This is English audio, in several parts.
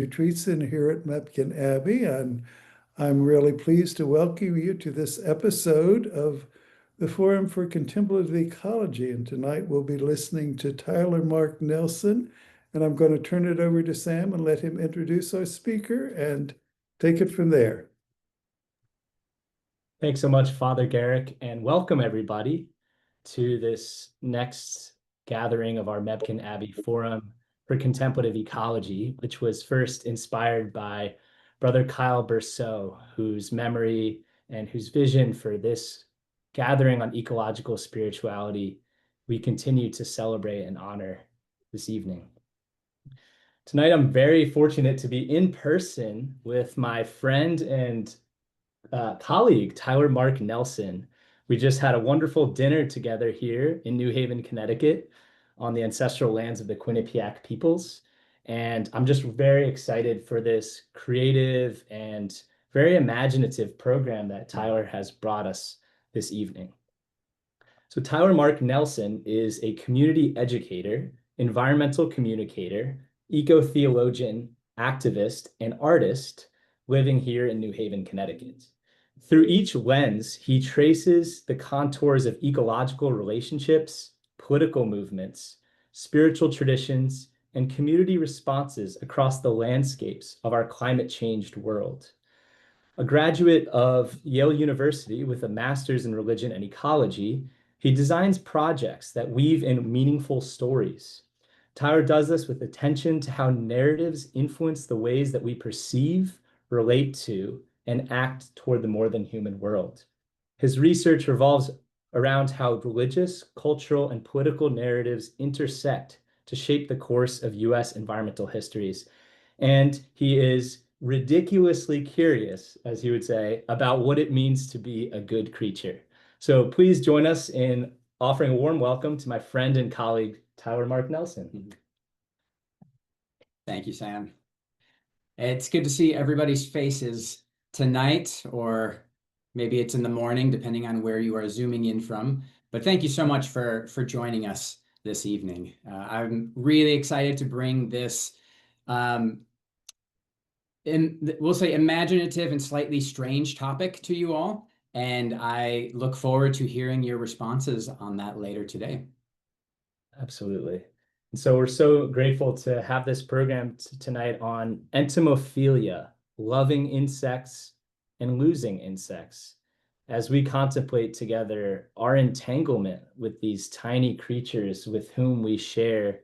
Retreats in here at Mepkin Abbey, and I'm really pleased to welcome you to this episode of the Forum for Contemplative Ecology. And tonight we'll be listening to Tyler Mark Nelson, and I'm going to turn it over to Sam and let him introduce our speaker and take it from there. Thanks so much, Father Garrick, and welcome everybody to this next gathering of our Mepkin Abbey Forum for Contemplative Ecology, which was first inspired by Brother Kyle Berceau, whose memory and whose vision for this gathering on ecological spirituality we continue to celebrate and honor this evening. Tonight, I'm very fortunate to be in person with my friend and colleague, Tyler Mark Nelson. We just had a wonderful dinner together here in New Haven, Connecticut, on the ancestral lands of the Quinnipiac peoples. And I'm just very excited for this creative and very imaginative program that Tyler has brought us this evening. So Tyler Mark Nelson is a community educator, environmental communicator, ecotheologian, activist, and artist living here in New Haven, Connecticut. Through each lens, he traces the contours of ecological relationships, political movements, spiritual traditions, and community responses across the landscapes of our climate-changed world. A graduate of Yale University with a master's in religion and ecology, he designs projects that weave in meaningful stories. Tyler does this with attention to how narratives influence the ways that we perceive, relate to, and act toward the more than human world. His research revolves around how religious, cultural, and political narratives intersect to shape the course of US environmental histories. And he is ridiculously curious, as he would say, about what it means to be a good creature. So please join us in offering a warm welcome to my friend and colleague, Tyler Mark Nelson. Thank you, Sam. It's good to see everybody's faces tonight, or maybe it's in the morning, depending on where you are zooming in from. But thank you so much for joining us this evening. I'm really excited to bring this, we'll say, imaginative and slightly strange topic to you all. And I look forward to hearing your responses on that later today. Absolutely. And so we're so grateful to have this program tonight on entomophilia, loving insects and losing insects, as we contemplate together our entanglement with these tiny creatures with whom we share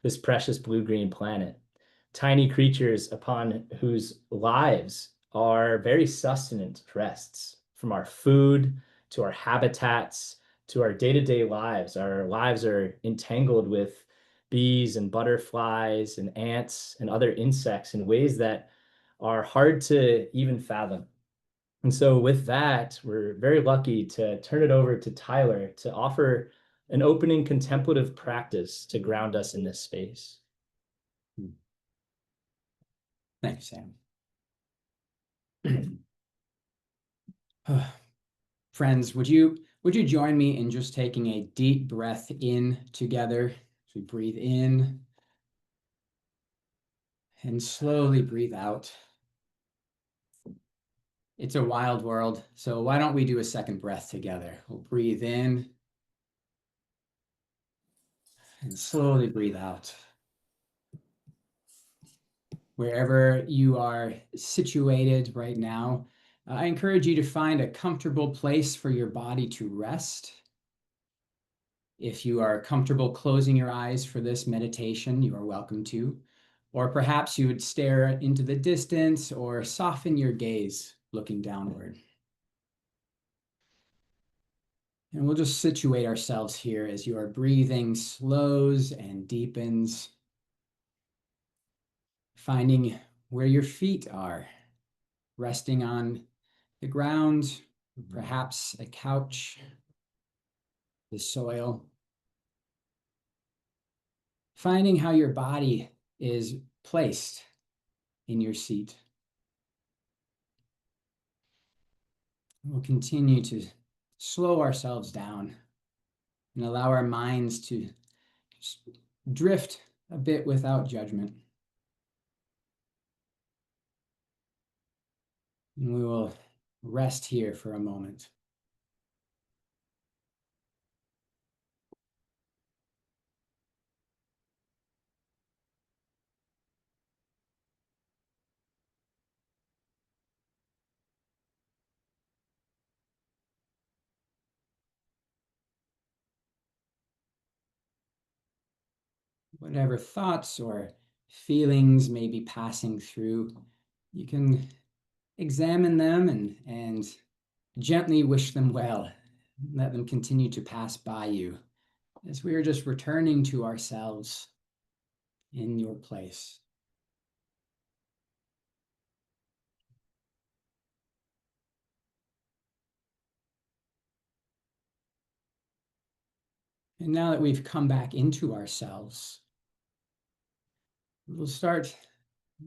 this precious blue-green planet. Tiny creatures upon whose lives are very sustenance rests, from our food to our habitats to our day-to-day lives. Our lives are entangled with bees and butterflies and ants and other insects in ways that are hard to even fathom. And so with that, we're very lucky to turn it over to Tyler to offer an opening contemplative practice to ground us in this space. Thank you, Sam. Friends, would you join me in just taking a deep breath in together? So we breathe in and slowly breathe out. It's a wild world, so why don't we do a second breath together? We'll breathe in and slowly breathe out. Wherever you are situated right now, I encourage you to find a comfortable place for your body to rest. If you are comfortable closing your eyes for this meditation, you are welcome to. Or perhaps you would stare into the distance or soften your gaze looking downward. And we'll just situate ourselves here as your breathing slows and deepens, finding where your feet are, resting on the ground, perhaps a couch, the soil. Finding how your body is placed in your seat. We'll continue to slow ourselves down and allow our minds to just drift a bit without judgment. And we will rest here for a moment. Whatever thoughts or feelings may be passing through, you can examine them and gently wish them well. Let them continue to pass by you as we are just returning to ourselves in your place. And now that we've come back into ourselves, we'll start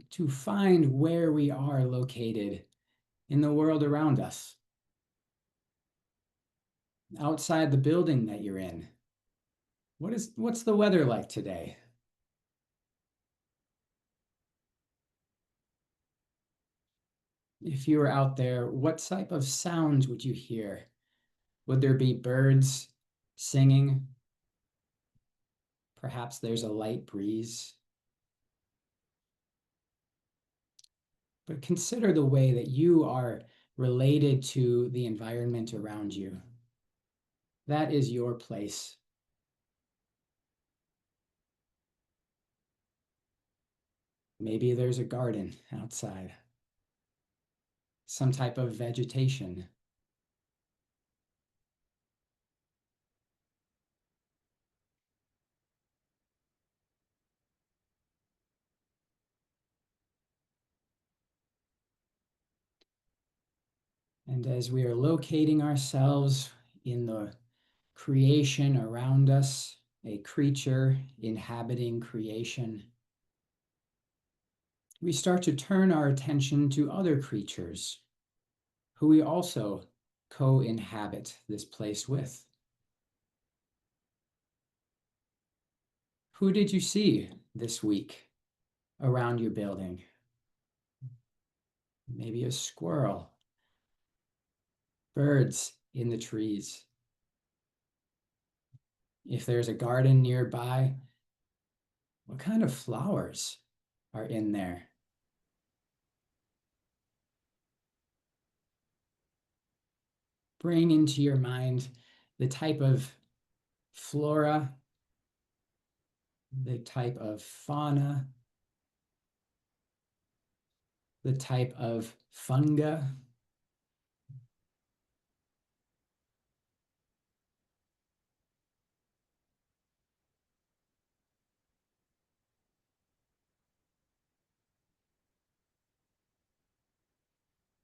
to find where we are located in the world around us. Outside the building that you're in, what's the weather like today? If you were out there, what type of sounds would you hear? Would there be birds singing? Perhaps there's a light breeze. But consider the way that you are related to the environment around you. That is your place. Maybe there's a garden outside, some type of vegetation. And as we are locating ourselves in the creation around us, a creature inhabiting creation, we start to turn our attention to other creatures who we also co-inhabit this place with. Who did you see this week around your building? Maybe a squirrel, birds in the trees. If there's a garden nearby, what kind of flowers are in there? Bring into your mind the type of flora, the type of fauna, the type of fungi.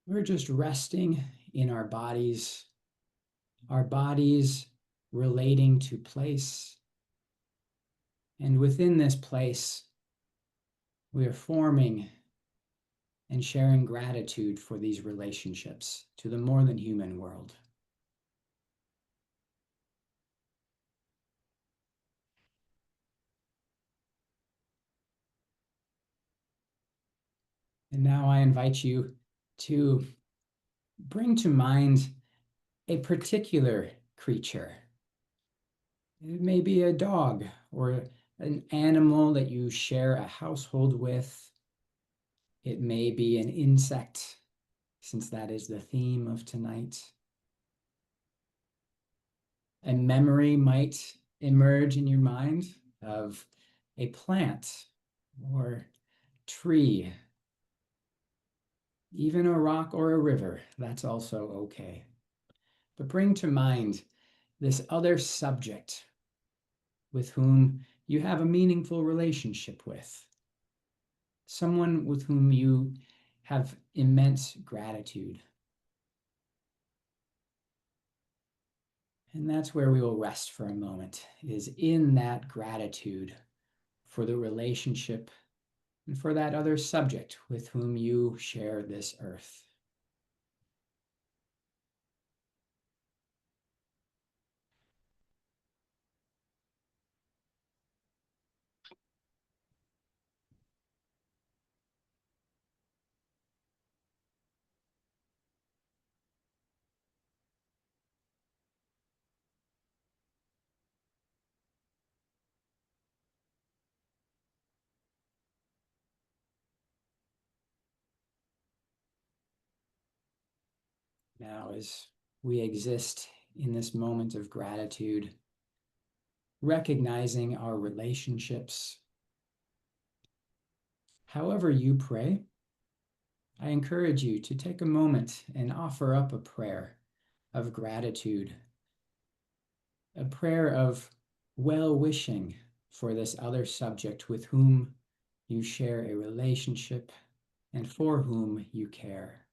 We're just resting in our bodies relating to place. And within this place, we are forming and sharing gratitude for these relationships to the more than human world. And now I invite you to bring to mind a particular creature. It may be a dog or an animal that you share a household with. It may be an insect, since that is the theme of tonight. A memory might emerge in your mind of a plant or tree, even a rock or a river. That's also okay. But bring to mind this other subject with whom you have a meaningful relationship with, someone with whom you have immense gratitude. And that's where we will rest for a moment, is in that gratitude for the relationship and for that other subject with whom you share this earth. Now, as we exist in this moment of gratitude, recognizing our relationships, however you pray, I encourage you to take a moment and offer up a prayer of gratitude, a prayer of well-wishing for this other subject with whom you share a relationship and for whom you care.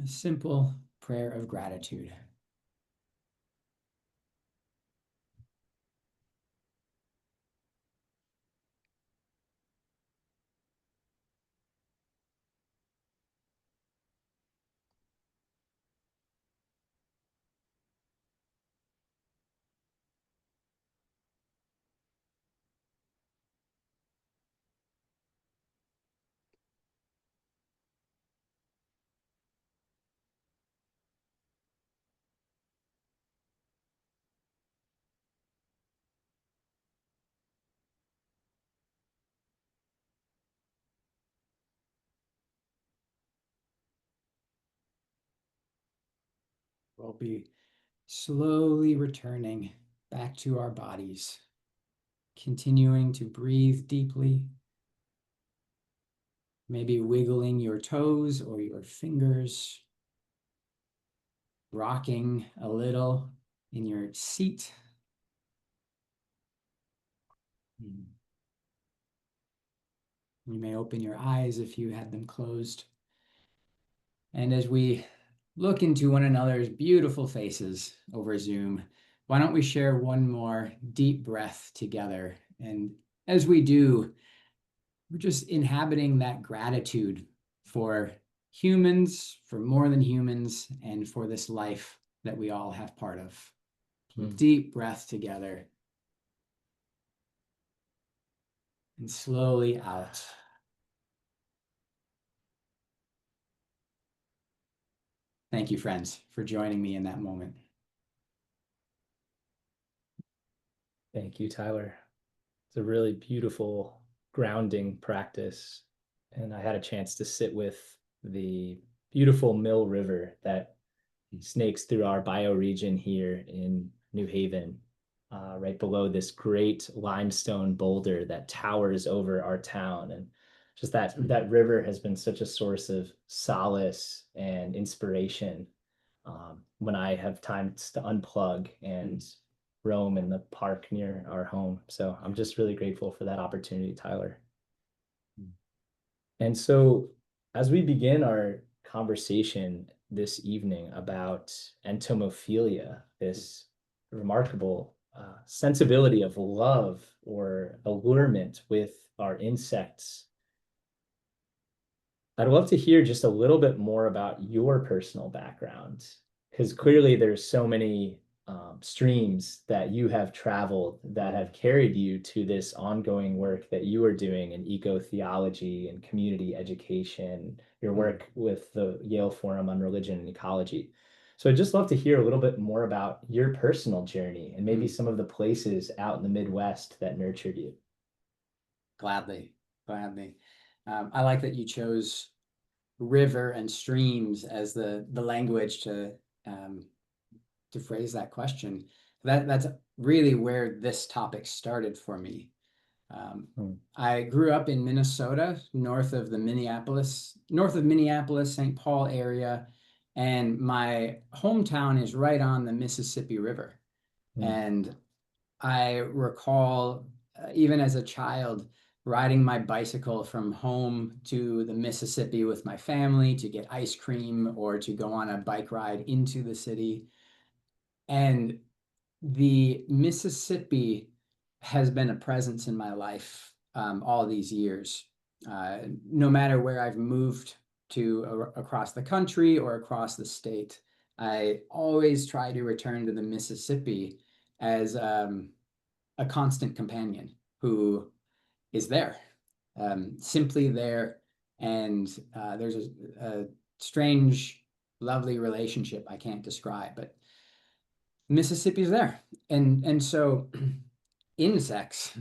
A simple prayer of gratitude. We'll be slowly returning back to our bodies, continuing to breathe deeply, maybe wiggling your toes or your fingers, rocking a little in your seat. You may open your eyes if you had them closed. And as we look into one another's beautiful faces over Zoom, why don't we share one more deep breath together? And as we do, we're just inhabiting that gratitude for humans, for more than humans, and for this life that we all have part of. Deep breath together. And slowly out. Thank you, friends, for joining me in that moment. Thank you, Tyler. It's a really beautiful grounding practice. And I had a chance to sit with the beautiful Mill River that snakes through our bioregion here in New Haven, right below this great limestone boulder that towers over our town. And just that river has been such a source of solace and inspiration when I have time to unplug and roam in the park near our home. So I'm just really grateful for that opportunity, Tyler. And so as we begin our conversation this evening about entomophilia, this remarkable sensibility of love or allurement with our insects, I'd love to hear just a little bit more about your personal background, because clearly there's so many streams that you have traveled that have carried you to this ongoing work that you are doing in ecotheology and community education, your work with the Yale Forum on Religion and Ecology. So I'd just love to hear a little bit more about your personal journey and maybe some of the places out in the Midwest that nurtured you. Gladly. I like that you chose river and streams as the language to phrase that question. That's really where this topic started for me. I grew up in Minnesota, north of Minneapolis, St. Paul area, and my hometown is right on the Mississippi River. And I recall, even as a child, riding my bicycle from home to the Mississippi with my family to get ice cream or to go on a bike ride into the city. And the Mississippi has been a presence in my life all these years. No matter where I've moved to across the country or across the state, I always try to return to the Mississippi as a constant companion who is there, simply there. And there's a strange, lovely relationship I can't describe, but Mississippi's there. And so insects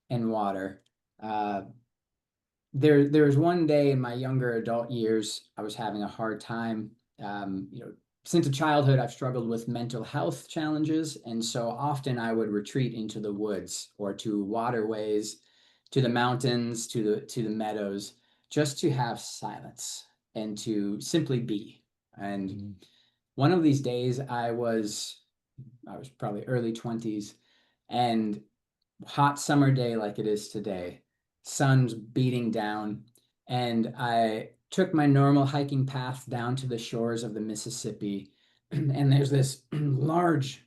and water there was one day in my younger adult years, I was having a hard time. Since a childhood, I've struggled with mental health challenges, and so often I would retreat into the woods or to waterways, to the mountains, to the meadows, just to have silence and to simply be. And one of these days, I was probably early 20s, and hot summer day like it is today, sun's beating down, and I took my normal hiking path down to the shores of the Mississippi, and there's this large,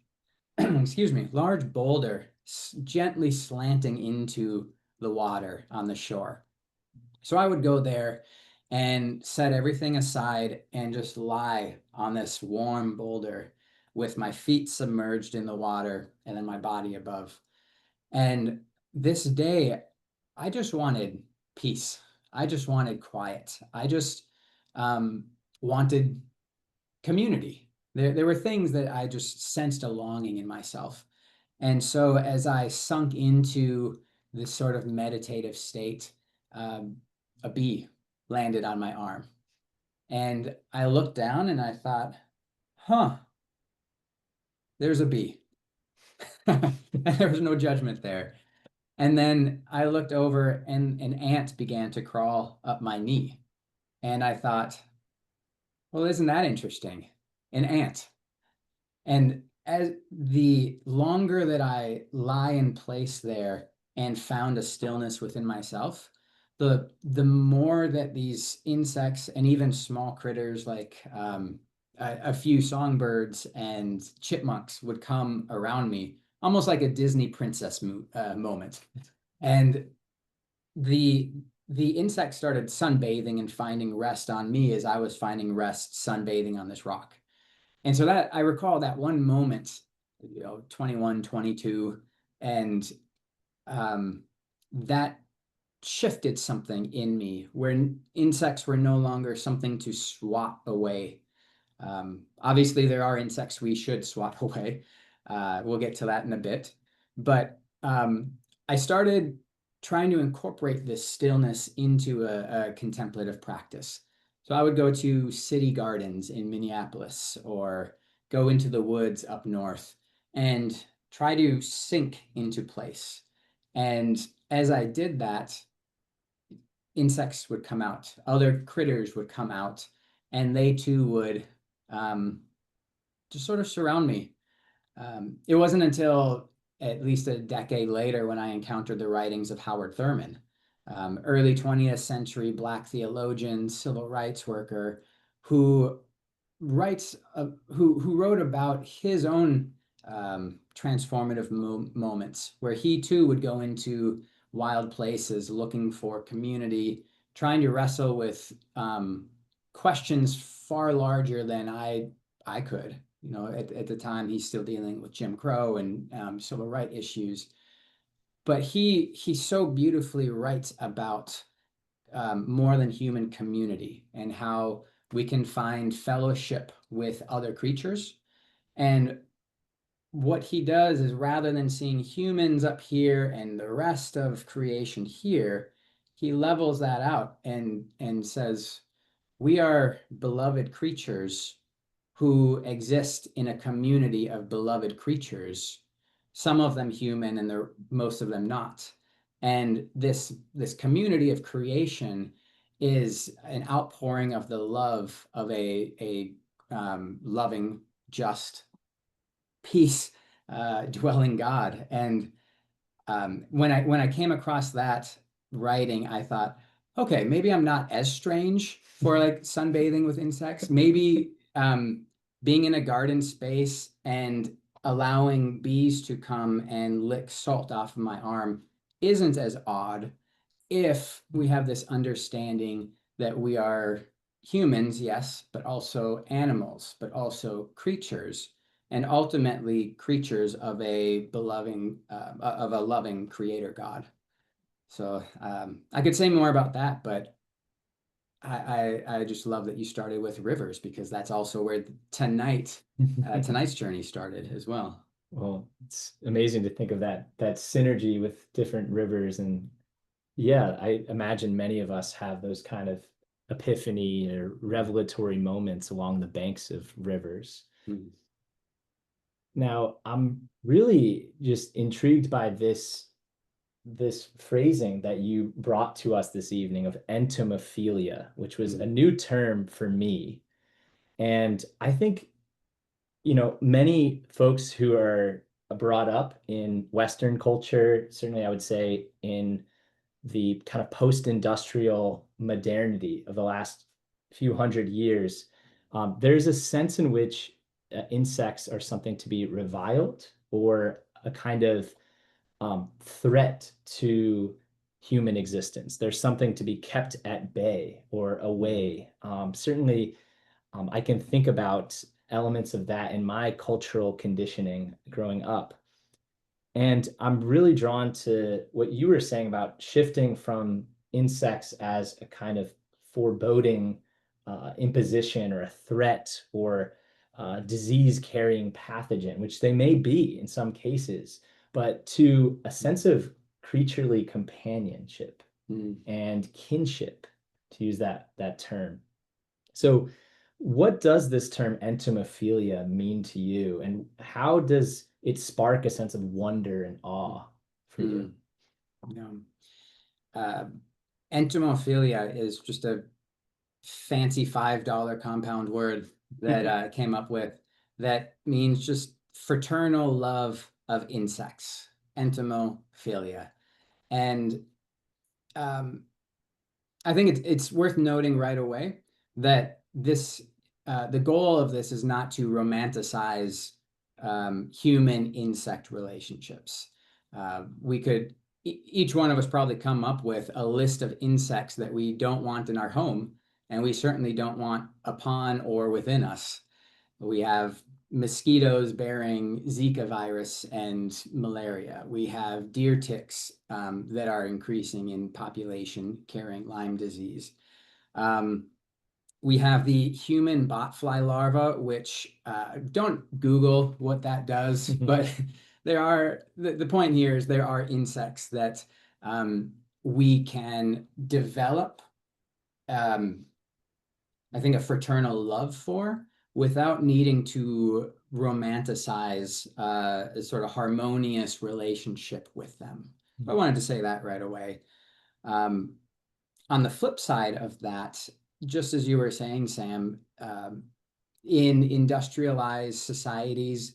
large boulder gently slanting into the water on the shore. So I would go there and set everything aside and just lie on this warm boulder with my feet submerged in the water and then my body above. And this day, I just wanted peace. I just wanted quiet. I just wanted community. There were things that I just sensed a longing in myself. And so as I sunk into this sort of meditative state, a bee landed on my arm. And I looked down and I thought, huh, there's a bee. And there was no judgment there. And then I looked over and an ant began to crawl up my knee. And I thought, well, isn't that interesting? An ant. And as the longer that I lie in place there and found a stillness within myself, the more that these insects and even small critters like a few songbirds and chipmunks would come around me, almost like a Disney princess moment. And the insects started sunbathing and finding rest on me as I was finding rest sunbathing on this rock. And so that I recall that one moment, 21, 22, and that shifted something in me where insects were no longer something to swat away. Obviously, there are insects we should swat away. We'll get to that in a bit. But I started trying to incorporate this stillness into a contemplative practice. So I would go to city gardens in Minneapolis or go into the woods up north and try to sink into place. And as I did that, insects would come out, other critters would come out, and they too would just sort of surround me. It wasn't until at least a decade later when I encountered the writings of Howard Thurman, early 20th century Black theologian, civil rights worker, who wrote about his own transformative moments where he too would go into wild places looking for community, trying to wrestle with questions far larger than I could. At the time, he's still dealing with Jim Crow and civil rights issues. But he so beautifully writes about more than human community and how we can find fellowship with other creatures. And what he does is, rather than seeing humans up here and the rest of creation here, he levels that out and says, we are beloved creatures who exist in a community of beloved creatures, some of them human and most of them not. And this community of creation is an outpouring of the love of a loving, just, peace dwelling God. And when I came across that writing, I thought, okay, maybe I'm not as strange for like sunbathing with insects. Maybe being in a garden space and allowing bees to come and lick salt off of my arm isn't as odd if we have this understanding that we are humans, yes, but also animals, but also creatures, and ultimately creatures of a loving creator God. So I could say more about that, but I just love that you started with rivers, because that's also where tonight's journey started as well. Well, it's amazing to think of that synergy with different rivers and Yeah, I imagine many of us have those kind of epiphany or revelatory moments along the banks of rivers. Mm. Now, I'm really just intrigued by this phrasing that you brought to us this evening of entomophilia, which was a new term for me. And I think, many folks who are brought up in Western culture, certainly I would say in the kind of post-industrial modernity of the last few hundred years, there's a sense in which insects are something to be reviled or a kind of threat to human existence. There's something to be kept at bay or away. Certainly, I can think about elements of that in my cultural conditioning growing up. And I'm really drawn to what you were saying about shifting from insects as a kind of foreboding imposition or a threat or disease-carrying pathogen, which they may be in some cases, but to a sense of creaturely companionship and kinship, to use that term. So, what does this term entomophilia mean to you, and how does it spark a sense of wonder and awe for you? Yeah. Entomophilia is just a fancy $5 compound word that I came up with that means just fraternal love of insects, entomophilia. And I think it's worth noting right away that the goal of this is not to romanticize human-insect relationships. Each one of us probably come up with a list of insects that we don't want in our home, and we certainly don't want upon or within us. We have mosquitoes bearing Zika virus and malaria. We have deer ticks that are increasing in population carrying Lyme disease. We have the human botfly larva, which don't Google what that does, but the point here is there are insects that we can develop, I think, a fraternal love for without needing to romanticize a sort of harmonious relationship with them. I wanted to say that right away. On the flip side of that, just as you were saying, Sam, in industrialized societies,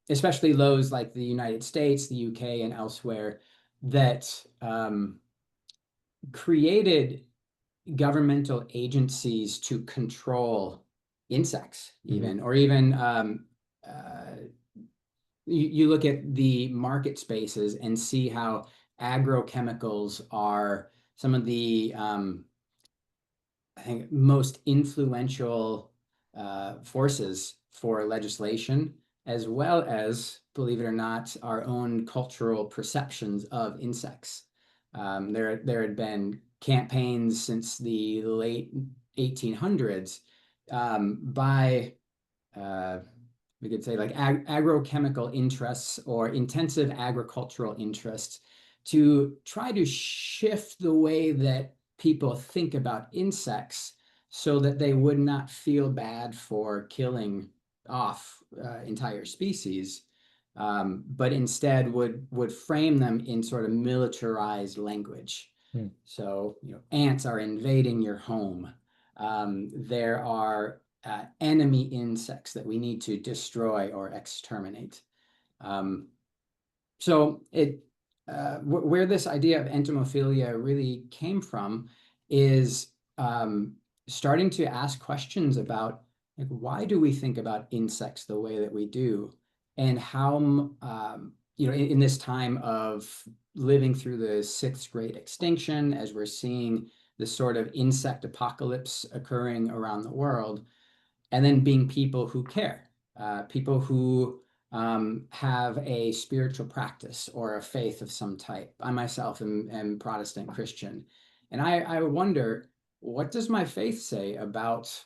especially those like the United States, the UK, and elsewhere, that created governmental agencies to control insects, even, or even you look at the market spaces and see how agrochemicals are some of the I think most influential forces for legislation, as well as, believe it or not, our own cultural perceptions of insects. There had been campaigns since the late 1800s by we could say like agrochemical interests or intensive agricultural interests to try to shift the way that people think about insects so that they would not feel bad for killing off entire species, but instead would frame them in sort of militarized language. So, ants are invading your home. There are enemy insects that we need to destroy or exterminate. So where this idea of entomophilia really came from is starting to ask questions about, like, why do we think about insects the way that we do, and how in this time of living through the 6th great extinction, as we're seeing this sort of insect apocalypse occurring around the world, and then being people who care, people who have a spiritual practice or a faith of some type. I myself am Protestant Christian, and I wonder, what does my faith say about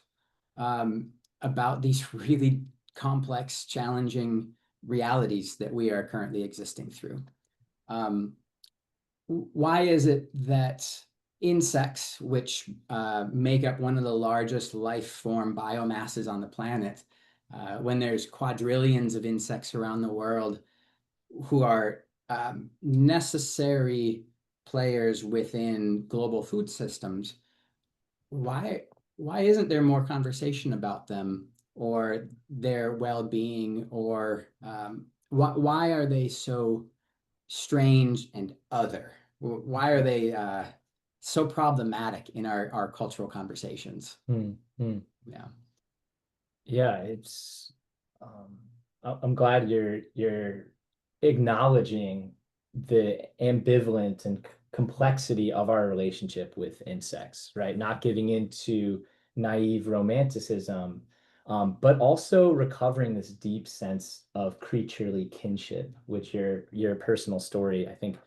these really complex, challenging realities that we are currently existing through? why is it that insects, which make up one of the largest life form biomasses on the planet, when there's quadrillions of insects around the world who are necessary players within global food systems, why isn't there more conversation about them or their well-being, or why are they so strange and other? Why are they so problematic in our cultural conversations? Yeah. Yeah, it's I'm glad you're acknowledging the ambivalent and complexity of our relationship with insects, right? Not giving into naive romanticism, but also recovering this deep sense of creaturely kinship, which your personal story, I think,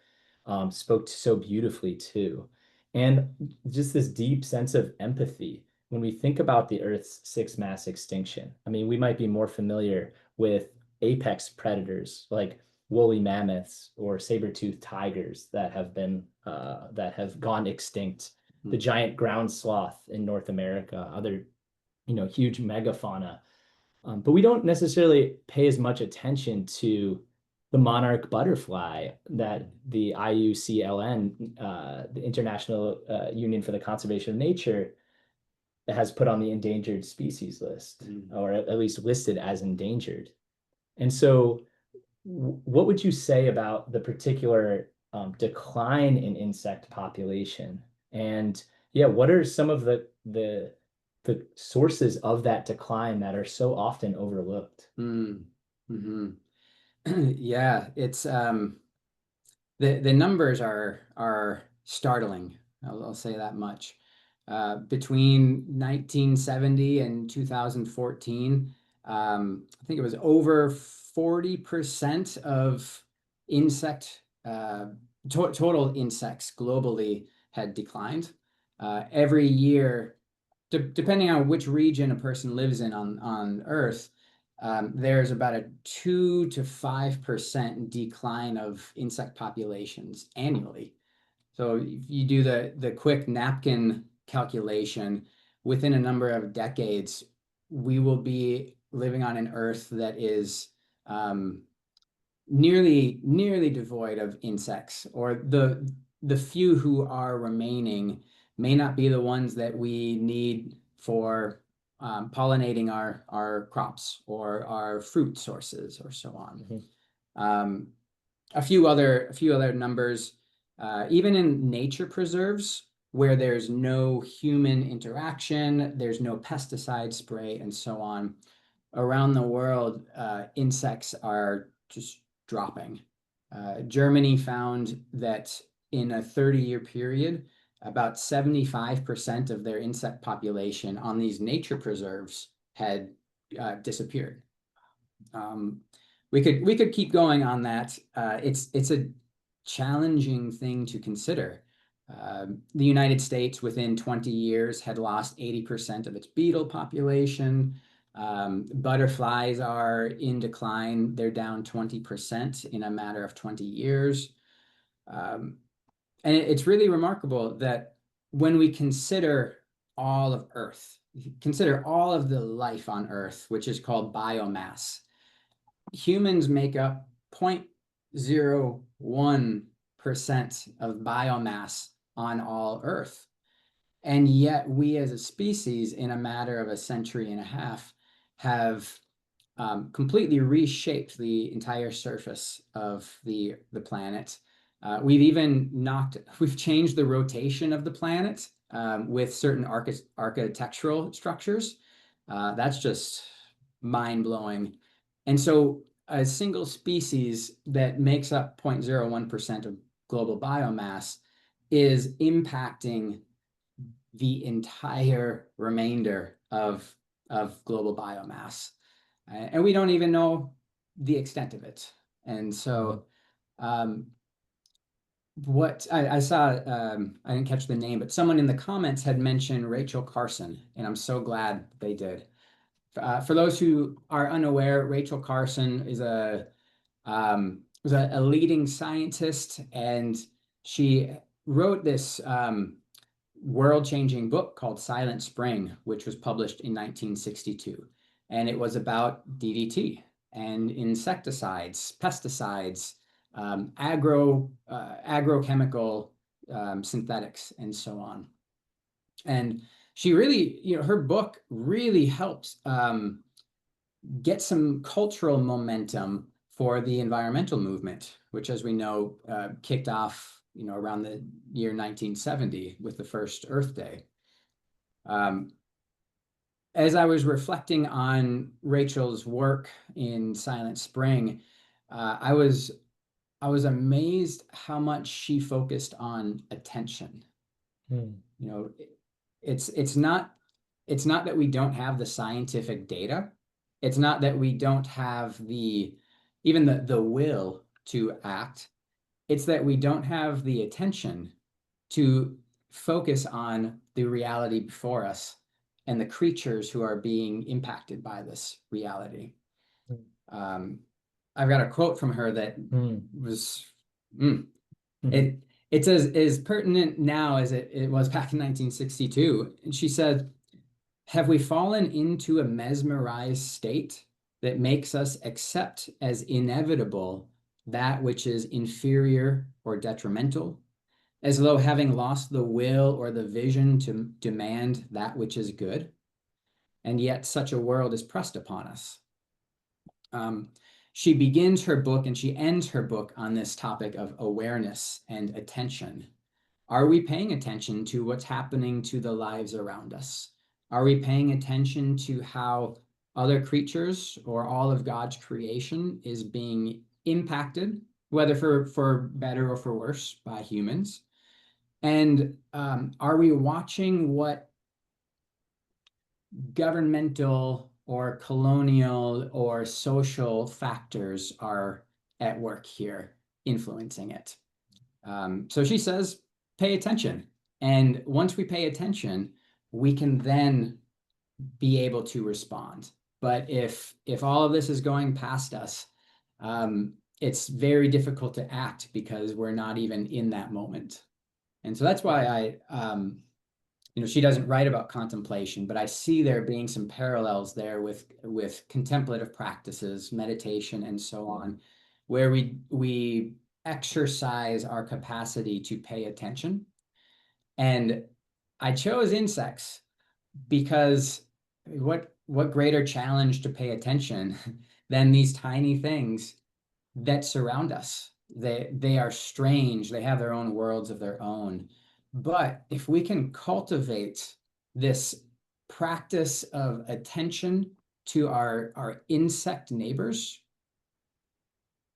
spoke to so beautifully too. And just this deep sense of empathy when we think about the Earth's sixth mass extinction. I mean, we might be more familiar with apex predators like woolly mammoths or saber-toothed tigers that have gone extinct. The giant ground sloth in North America, other huge megafauna. But we don't necessarily pay as much attention to the monarch butterfly that the IUCLN, the International Union for the Conservation of Nature, has put on the endangered species list, or at least listed as endangered. And so what would you say about the particular decline in insect population? And yeah, what are some of the sources of that decline that are so often overlooked? Yeah, it's the numbers are startling. I'll say that much. Between 1970 and 2014, I think it was over 40% of insect total insects globally had declined. Every year, depending on which region a person lives in on Earth, there's about a 2 to 5% decline of insect populations annually. So if you do the quick napkin calculation, within a number of decades, we will be living on an Earth that is nearly devoid of insects, or the few who are remaining may not be the ones that we need for pollinating our crops or our fruit sources or so on. A few other numbers, even in nature preserves where there's no human interaction, there's no pesticide spray and so on, around the world, insects are just dropping. Germany found that in a 30-year period, about 75% of their insect population on these nature preserves had disappeared. We could keep going on that. It's a challenging thing to consider. The United States, within 20 years, had lost 80% of its beetle population. Butterflies are in decline. They're down 20% in a matter of 20 years. And it's really remarkable that when we consider all of Earth, consider all of the life on Earth, which is called biomass, humans make up 0.01% of biomass on all Earth. And yet we as a species, in a matter of a century and a half, have completely reshaped the entire surface of the planet. We've changed the rotation of the planet with certain architectural structures. That's just mind-blowing. And so a single species that makes up 0.01% of global biomass is impacting the entire remainder of global biomass. And we don't even know the extent of it. And so what I saw, I didn't catch the name, but someone in the comments had mentioned Rachel Carson, and I'm so glad they did. For those who are unaware, Rachel Carson is a leading scientist and she wrote this world-changing book called Silent Spring, which was published in 1962. And it was about DDT and insecticides, pesticides, agrochemical synthetics, and so on. And she really, her book really helped get some cultural momentum for the environmental movement, which, as we know, kicked off around the year 1970 with the first Earth Day. As I was reflecting on Rachel's work in Silent Spring, I was amazed how much she focused on attention. It's not that we don't have the scientific data. It's not that we don't have even the will to act. It's that we don't have the attention to focus on the reality before us and the creatures who are being impacted by this reality. I've got a quote from her that was it's as pertinent now as it was back in 1962. And she said, "Have we fallen into a mesmerized state that makes us accept as inevitable that which is inferior or detrimental, as though having lost the will or the vision to demand that which is good? And yet such a world is pressed upon us." She begins her book and she ends her book on this topic of awareness and attention. Are we paying attention to what's happening to the lives around us? Are we paying attention to how other creatures or all of God's creation is being impacted, whether for better or for worse, by humans? And are we watching what governmental or colonial or social factors are at work here influencing it? So she says, pay attention. And once we pay attention, we can then be able to respond. But if all of this is going past us, it's very difficult to act because we're not even in that moment. And so that's why she doesn't write about contemplation, but I see there being some parallels there with contemplative practices, meditation, and so on, where we exercise our capacity to pay attention. And I chose insects because what greater challenge to pay attention than these tiny things that surround us? They are strange. They have their own worlds of their own. But if we can cultivate this practice of attention to our insect neighbors,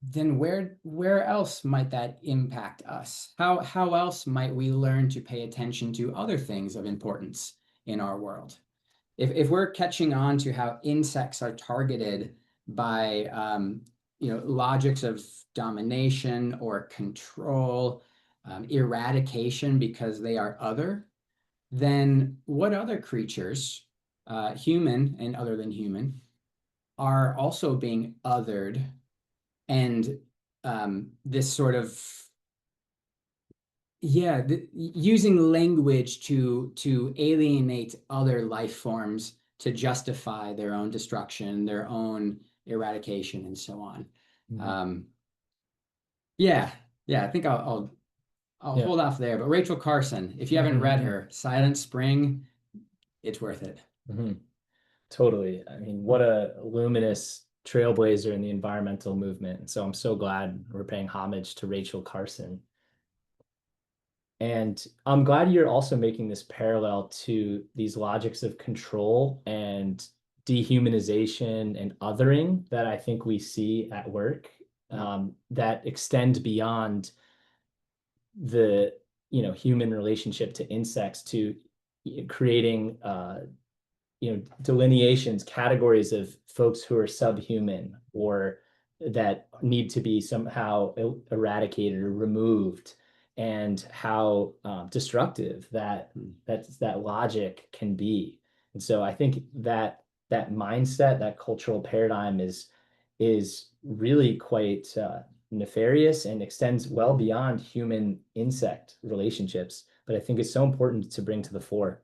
then where else might that impact us? How else might we learn to pay attention to other things of importance in our world? If we're catching on to how insects are targeted by logics of domination or control, eradication because they are other, then what other creatures, human and other than human, are also being othered, and this sort of using language to alienate other life forms to justify their own destruction, their own eradication, and so on. I think I'll hold off there. But Rachel Carson, if you haven't read her, Silent Spring, it's worth it. Totally. I mean, what a luminous trailblazer in the environmental movement. So I'm so glad we're paying homage to Rachel Carson. And I'm glad you're also making this parallel to these logics of control and dehumanization and othering that I think we see at work, that extend beyond the human relationship to insects, to creating delineations, categories of folks who are subhuman or that need to be somehow eradicated or removed, and how destructive that logic can be. And so I think that mindset, that cultural paradigm is really quite nefarious and extends well beyond human-insect relationships, but I think it's so important to bring to the fore.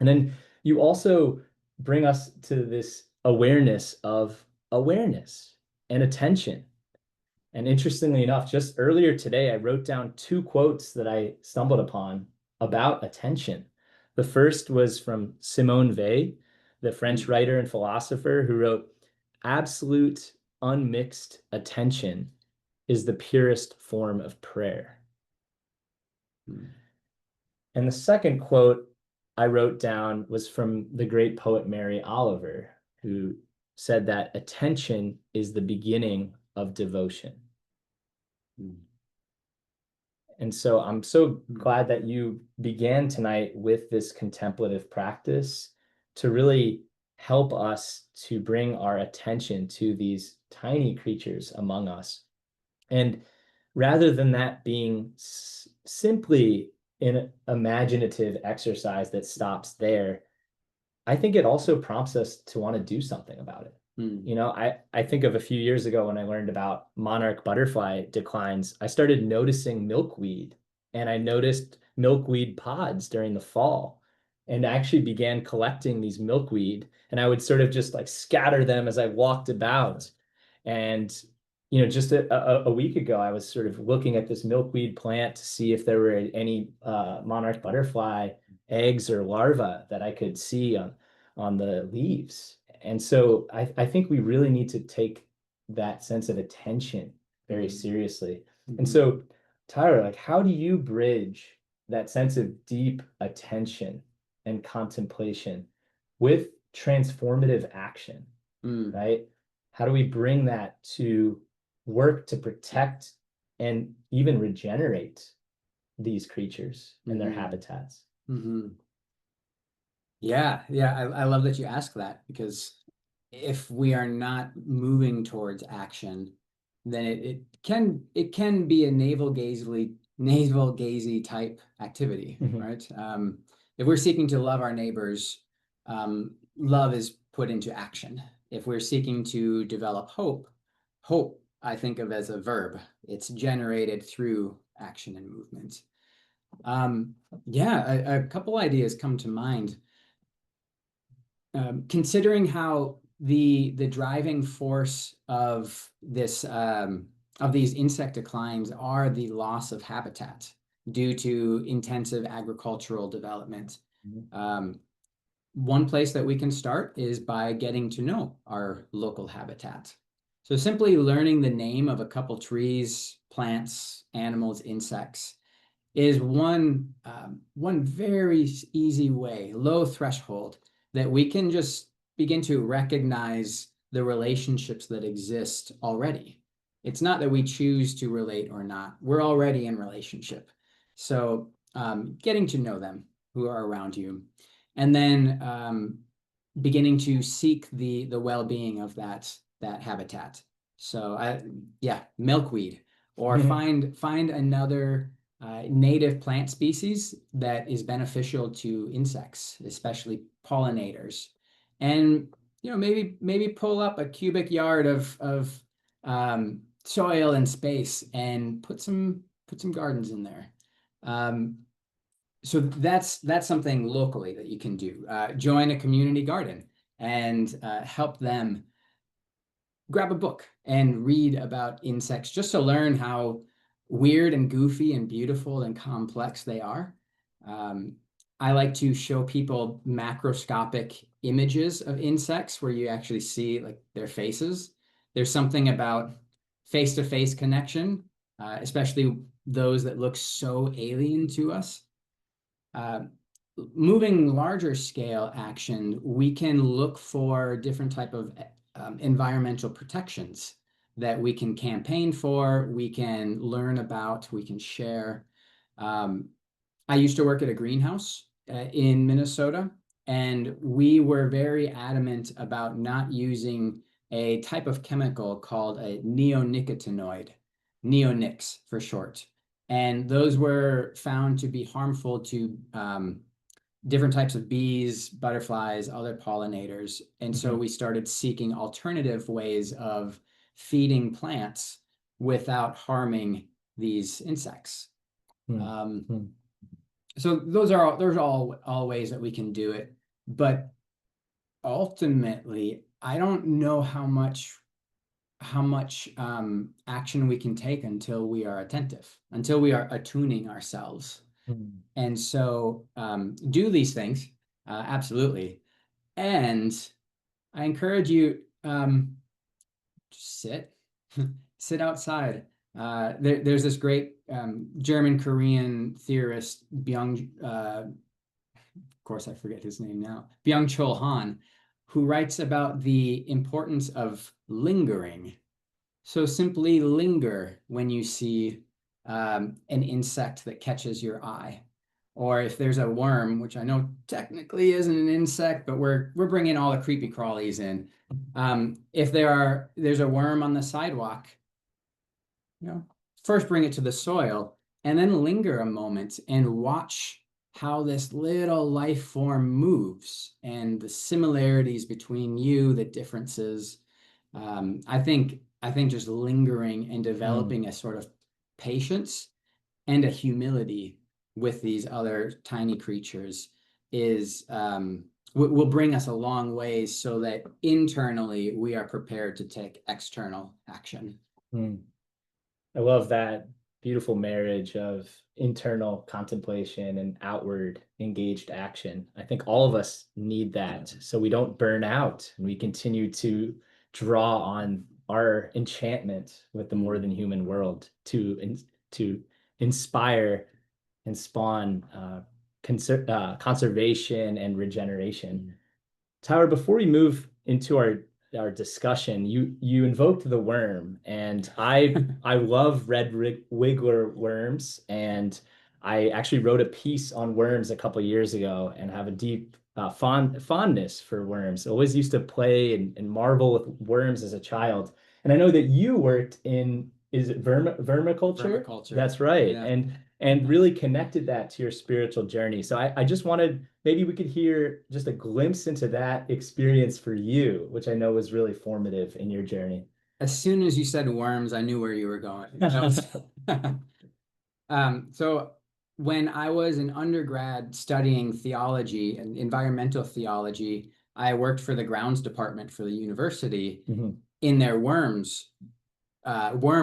And then you also bring us to this awareness of awareness and attention. And interestingly enough, just earlier today, I wrote down 2 quotes that I stumbled upon about attention. The first was from Simone Weil, the French writer and philosopher, who wrote, "Absolute unmixed attention is the purest form of prayer." And the second quote I wrote down was from the great poet Mary Oliver, who said that attention is the beginning of devotion. And so I'm so glad that you began tonight with this contemplative practice to really help us to bring our attention to these tiny creatures among us. And rather than that being simply an imaginative exercise that stops there, I think it also prompts us to want to do something about it. You know, I think of a few years ago when I learned about monarch butterfly declines, I started noticing milkweed, and I noticed milkweed pods during the fall, and I actually began collecting these milkweed, and I would sort of just like scatter them as I walked about. And, you know, just a week ago, I was sort of looking at this milkweed plant to see if there were any monarch butterfly eggs or larvae that I could see on the leaves. And so I think we really need to take that sense of attention very seriously. And so, Tyler, like, how do you bridge that sense of deep attention and contemplation with transformative action, right? How do we bring that to work to protect and even regenerate these creatures and their habitats? Yeah, I love that you asked that, because if we are not moving towards action, then it can be a navel-gazy type activity, right? If we're seeking to love our neighbors, love is put into action. If we're seeking to develop hope I think of as a verb. It's generated through action and movement. A couple ideas come to mind. Considering how the driving force of this of these insect declines are the loss of habitat due to intensive agricultural development. One place that we can start is by getting to know our local habitat. So simply learning the name of a couple trees, plants, animals, insects is one very easy way, low threshold, that we can just begin to recognize the relationships that exist already. It's not that we choose to relate or not. We're already in relationship. So getting to know them who are around you, and then beginning to seek the well-being of that habitat. So milkweed, or find another native plant species that is beneficial to insects, especially pollinators, and maybe pull up a cubic yard of soil and space and put some gardens in there. So that's something locally that you can do. Join a community garden and help them grab a book and read about insects, just to learn how weird and goofy and beautiful and complex they are. I like to show people macroscopic images of insects where you actually see like their faces. There's something about face-to-face connection, especially those that look so alien to us. Moving larger scale action, we can look for different type of environmental protections that we can campaign for, we can learn about, we can share. I used to work at a greenhouse in Minnesota, and we were very adamant about not using a type of chemical called a neonicotinoid, neonics for short. And those were found to be harmful to different types of bees, butterflies, other pollinators. And so we started seeking alternative ways of feeding plants without harming these insects. Mm. So those are all ways that we can do it. But ultimately, I don't know how much action we can take until we are attentive, until we are attuning ourselves. And so do these things, absolutely. And I encourage you, sit outside. There's this great German-Korean theorist, of course I forget his name now, Byung-Chul Han, who writes about the importance of lingering. So simply linger when you see an insect that catches your eye. Or if there's a worm, which I know technically isn't an insect, but we're bringing all the creepy crawlies in. If there's a worm on the sidewalk, first bring it to the soil and then linger a moment and watch how this little life form moves and the similarities between you, the differences. I think just lingering and developing a sort of patience and a humility with these other tiny creatures will bring us a long ways, so that internally we are prepared to take external action. I love that beautiful marriage of internal contemplation and outward engaged action. I think all of us need that so we don't burn out and we continue to draw on our enchantment with the more than human world to inspire and spawn conservation and regeneration. Tyler, before we move into our discussion, you invoked the worm, and I love red wiggler worms, and I actually wrote a piece on worms a couple years ago and have a deep fondness for worms. I always used to play and marvel with worms as a child. And I know that you worked in, is it vermiculture? Vermiculture. That's right. Yeah. And really connected that to your spiritual journey. So I just wanted, maybe we could hear just a glimpse into that experience for you, which I know was really formative in your journey. As soon as you said worms, I knew where you were going. So when I was an undergrad studying theology and environmental theology, I worked for the grounds department for the university in their worm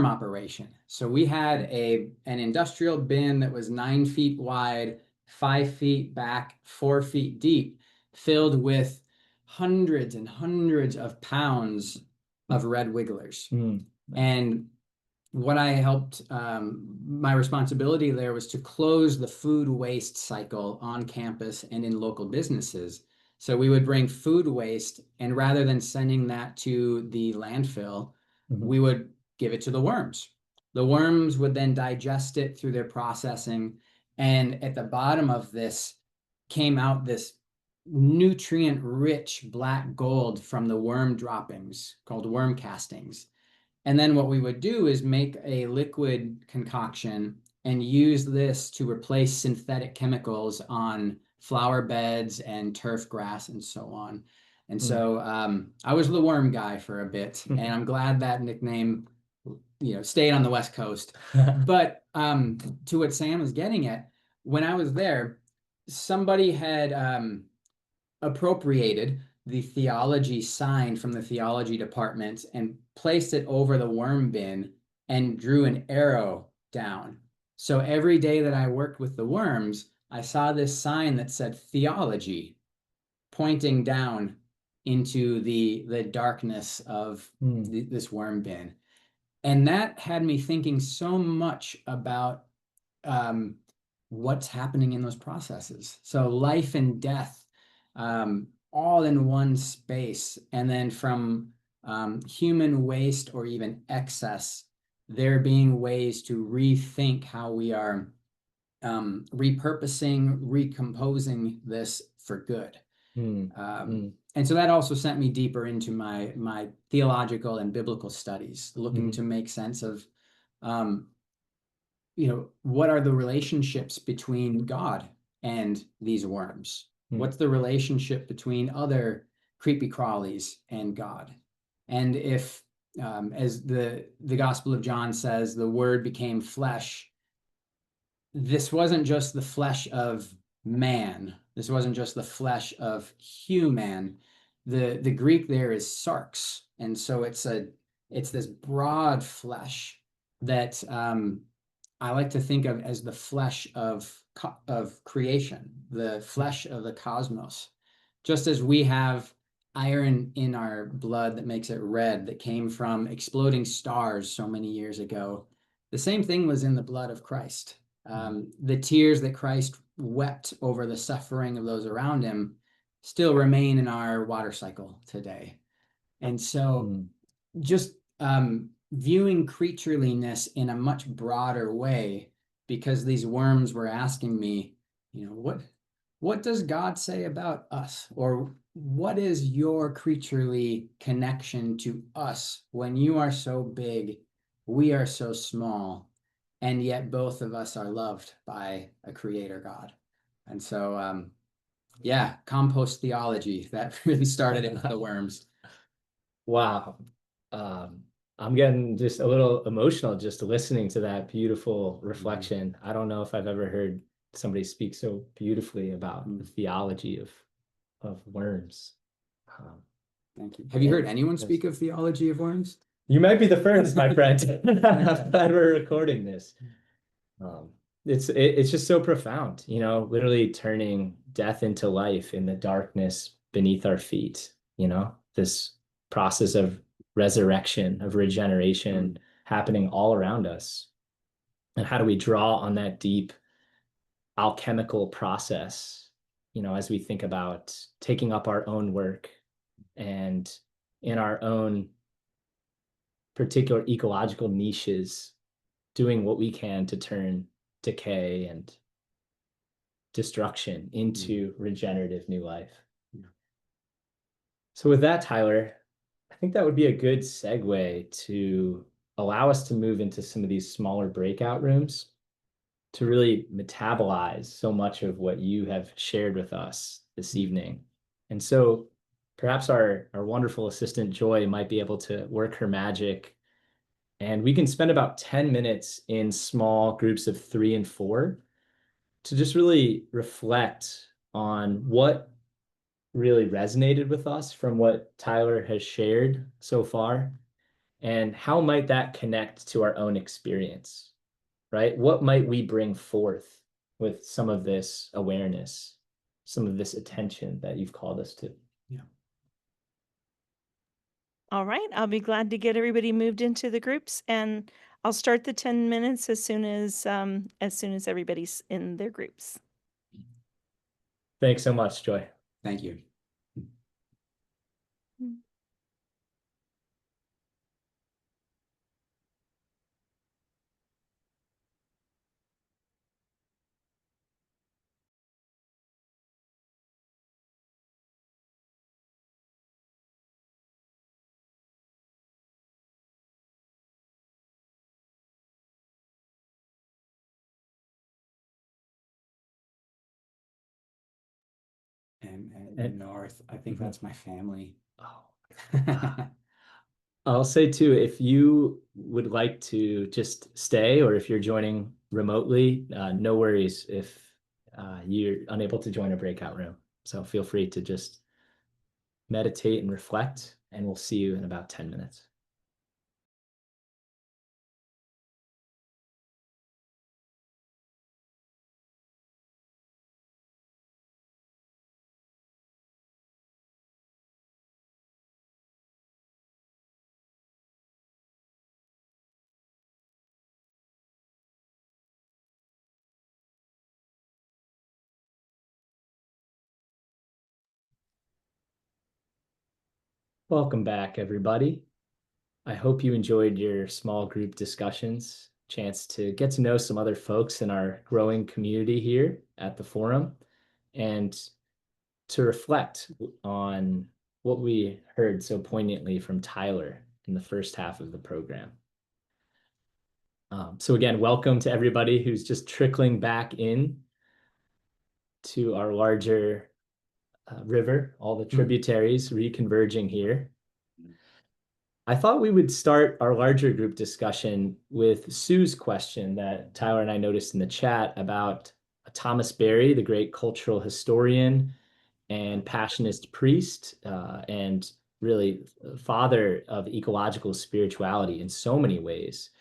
operation. So we had an industrial bin that was 9 feet wide, 5 feet back, 4 feet deep, filled with hundreds and hundreds of pounds of red wigglers. And what I helped, my responsibility there was to close the food waste cycle on campus and in local businesses. So we would bring food waste, and rather than sending that to the landfill, we would give it to the worms. The worms would then digest it through their processing, and at the bottom of this came out this nutrient-rich black gold from the worm droppings called worm castings. And then what we would do is make a liquid concoction and use this to replace synthetic chemicals on flower beds and turf grass and so on. And so I was the worm guy for a bit, and I'm glad that nickname, stayed on the West Coast. But to what Sam was getting at, when I was there, somebody had appropriated the theology sign from the theology department and placed it over the worm bin and drew an arrow down. So every day that I worked with the worms, I saw this sign that said theology, pointing down into the darkness of this worm bin. And that had me thinking so much about what's happening in those processes. So life and death, all in one space. And then from human waste or even excess, there being ways to rethink how we are repurposing, recomposing this for good. And so that also sent me deeper into my theological and biblical studies, looking to make sense of, what are the relationships between God and these worms? What's the relationship between other creepy crawlies and God? And if as the Gospel of John says, the Word became flesh. This wasn't just the flesh of man. This wasn't just the flesh of human. The Greek there is sarx, and so it's this broad flesh that I like to think of as the flesh of creation, the flesh of the cosmos. Just as we have iron in our blood that makes it red, that came from exploding stars so many years ago, the same thing was in the blood of Christ. The tears that Christ wept over the suffering of those around him still remain in our water cycle today. And so just viewing creatureliness in a much broader way, because these worms were asking me, what does God say about us? Or what is your creaturely connection to us when you are so big, we are so small, and yet both of us are loved by a creator God? And so, yeah, compost theology, that really started it with the worms. Wow. I'm getting just a little emotional just listening to that beautiful reflection. I don't know if I've ever heard somebody speak so beautifully about the theology of worms. Thank you. Have you heard anyone speak of theology of worms? You might be the first, my friend. I'm glad we're recording this. It's just so profound, literally turning death into life in the darkness beneath our feet, this process of resurrection, of regeneration happening all around us. And how do we draw on that deep alchemical process, as we think about taking up our own work and in our own particular ecological niches, doing what we can to turn decay and destruction into regenerative new life. So with that, Tyler, I think that would be a good segue to allow us to move into some of these smaller breakout rooms to really metabolize so much of what you have shared with us this evening. And so perhaps our wonderful assistant Joy might be able to work her magic, and we can spend about 10 minutes in small groups of 3 and 4 to just really reflect on what really resonated with us from what Tyler has shared so far, and how might that connect to our own experience, right? What might we bring forth with some of this awareness, some of this attention that you've called us to? Yeah. All right, I'll be glad to get everybody moved into the groups, and I'll start the 10 minutes as soon as everybody's in their groups. Thanks so much, Joy. Thank you. And north, I think that's my family. Oh. I'll say too, if you would like to just stay, or if you're joining remotely, no worries if you're unable to join a breakout room. So feel free to just meditate and reflect, and we'll see you in about 10 minutes. Welcome back, everybody. I hope you enjoyed your small group discussions, chance to get to know some other folks in our growing community here at the forum, and to reflect on what we heard so poignantly from Tyler in the first half of the program. So again, welcome to everybody who's just trickling back in to our larger river, all the tributaries reconverging here. I thought we would start our larger group discussion with Sue's question that Tyler and I noticed in the chat about Thomas Berry, the great cultural historian and passionist priest, and really father of ecological spirituality in so many ways.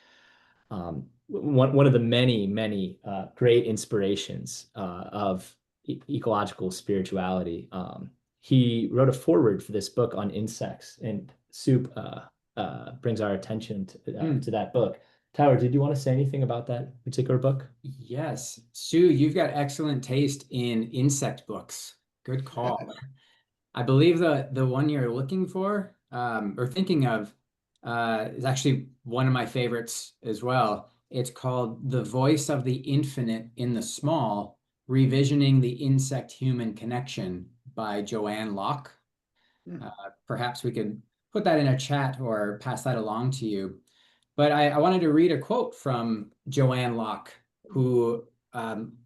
One of the many great inspirations of ecological spirituality. He wrote a foreword for this book on insects, and Soup brings our attention to that book. Tyler, did you want to say anything about that particular book? Yes. Sue, you've got excellent taste in insect books. Good call. I believe the one you're looking for or thinking of is actually one of my favorites as well. It's called The Voice of the Infinite in the Small, Revisioning the Insect-Human Connection by Joanne Locke. Perhaps we could put that in a chat or pass that along to you. But I wanted to read a quote from Joanne Locke, who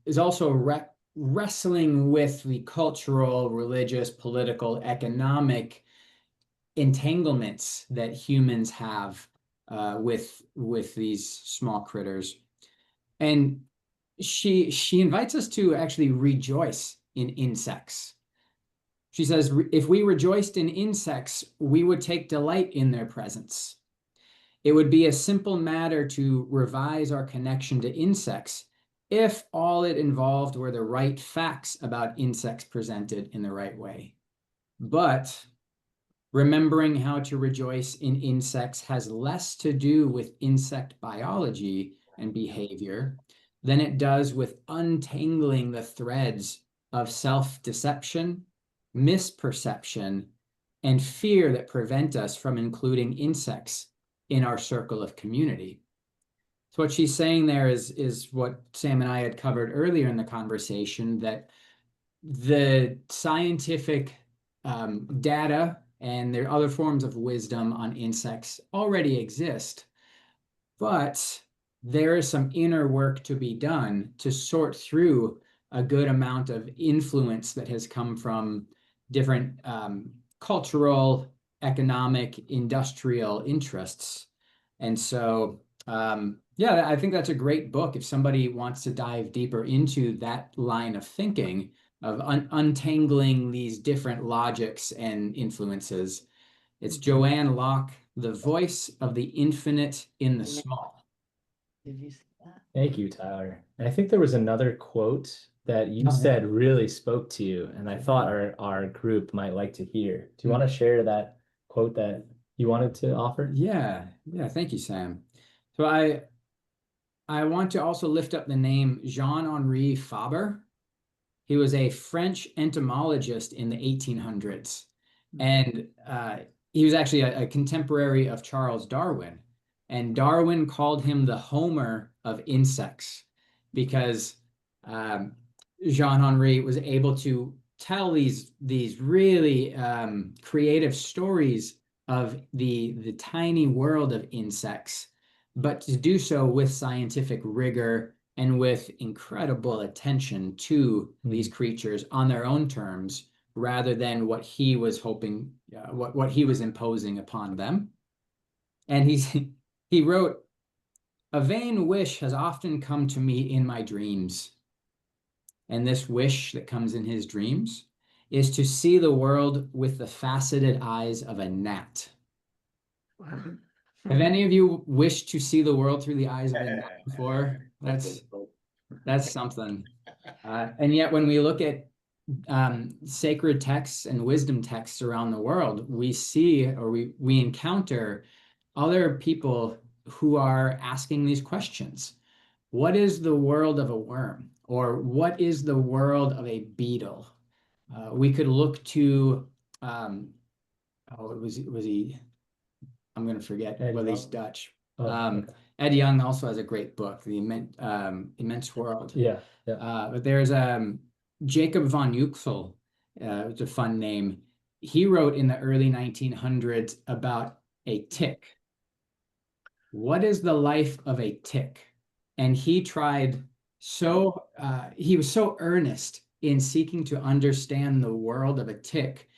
is also wrestling with the cultural, religious, political, economic entanglements that humans have with these small critters. And she invites us to actually rejoice in insects. She says, if we rejoiced in insects, we would take delight in their presence. It would be a simple matter to revise our connection to insects if all it involved were the right facts about insects presented in the right way. But remembering how to rejoice in insects has less to do with insect biology and behavior than it does with untangling the threads of self-deception, misperception, and fear that prevent us from including insects in our circle of community. So what she's saying there is what Sam and I had covered earlier in the conversation, that the scientific data and there are other forms of wisdom on insects already exist, but there is some inner work to be done to sort through a good amount of influence that has come from different cultural, economic, industrial interests. And so, yeah, I think that's a great book if somebody wants to dive deeper into that line of thinking of untangling these different logics and influences. It's Joanne Locke, The Voice of the Infinite in the Small. Did you see that? Thank you, Tyler. And I think there was another quote that you said really spoke to you, and I thought our group might like to hear. Do you want to share that quote that you wanted to offer? Yeah, thank you, Sam. So I want to also lift up the name Jean-Henri Fabre. He was a French entomologist in the 1800s, and he was actually a contemporary of Charles Darwin. And Darwin called him the Homer of insects because Jean-Henri was able to tell these really creative stories of the tiny world of insects, but to do so with scientific rigor and with incredible attention to these creatures on their own terms, rather than what he was hoping, what he was imposing upon them. And he wrote, "A vain wish has often come to me in my dreams." And this wish that comes in his dreams is to see the world with the faceted eyes of a gnat. Have any of you wished to see the world through the eyes of a gnat before? That's something. And yet when we look at sacred texts and wisdom texts around the world, we see or we encounter other people who are asking these questions. What is the world of a worm? Or what is the world of a beetle? We could look to, was he? I'm going to forget whether he's Dutch. Ed Young also has a great book, The Immense World. Yeah. But there's Jacob von Uexel, it's a fun name. He wrote in the early 1900s about a tick. What is the life of a tick? And he tried he was so earnest in seeking to understand the world of a tick,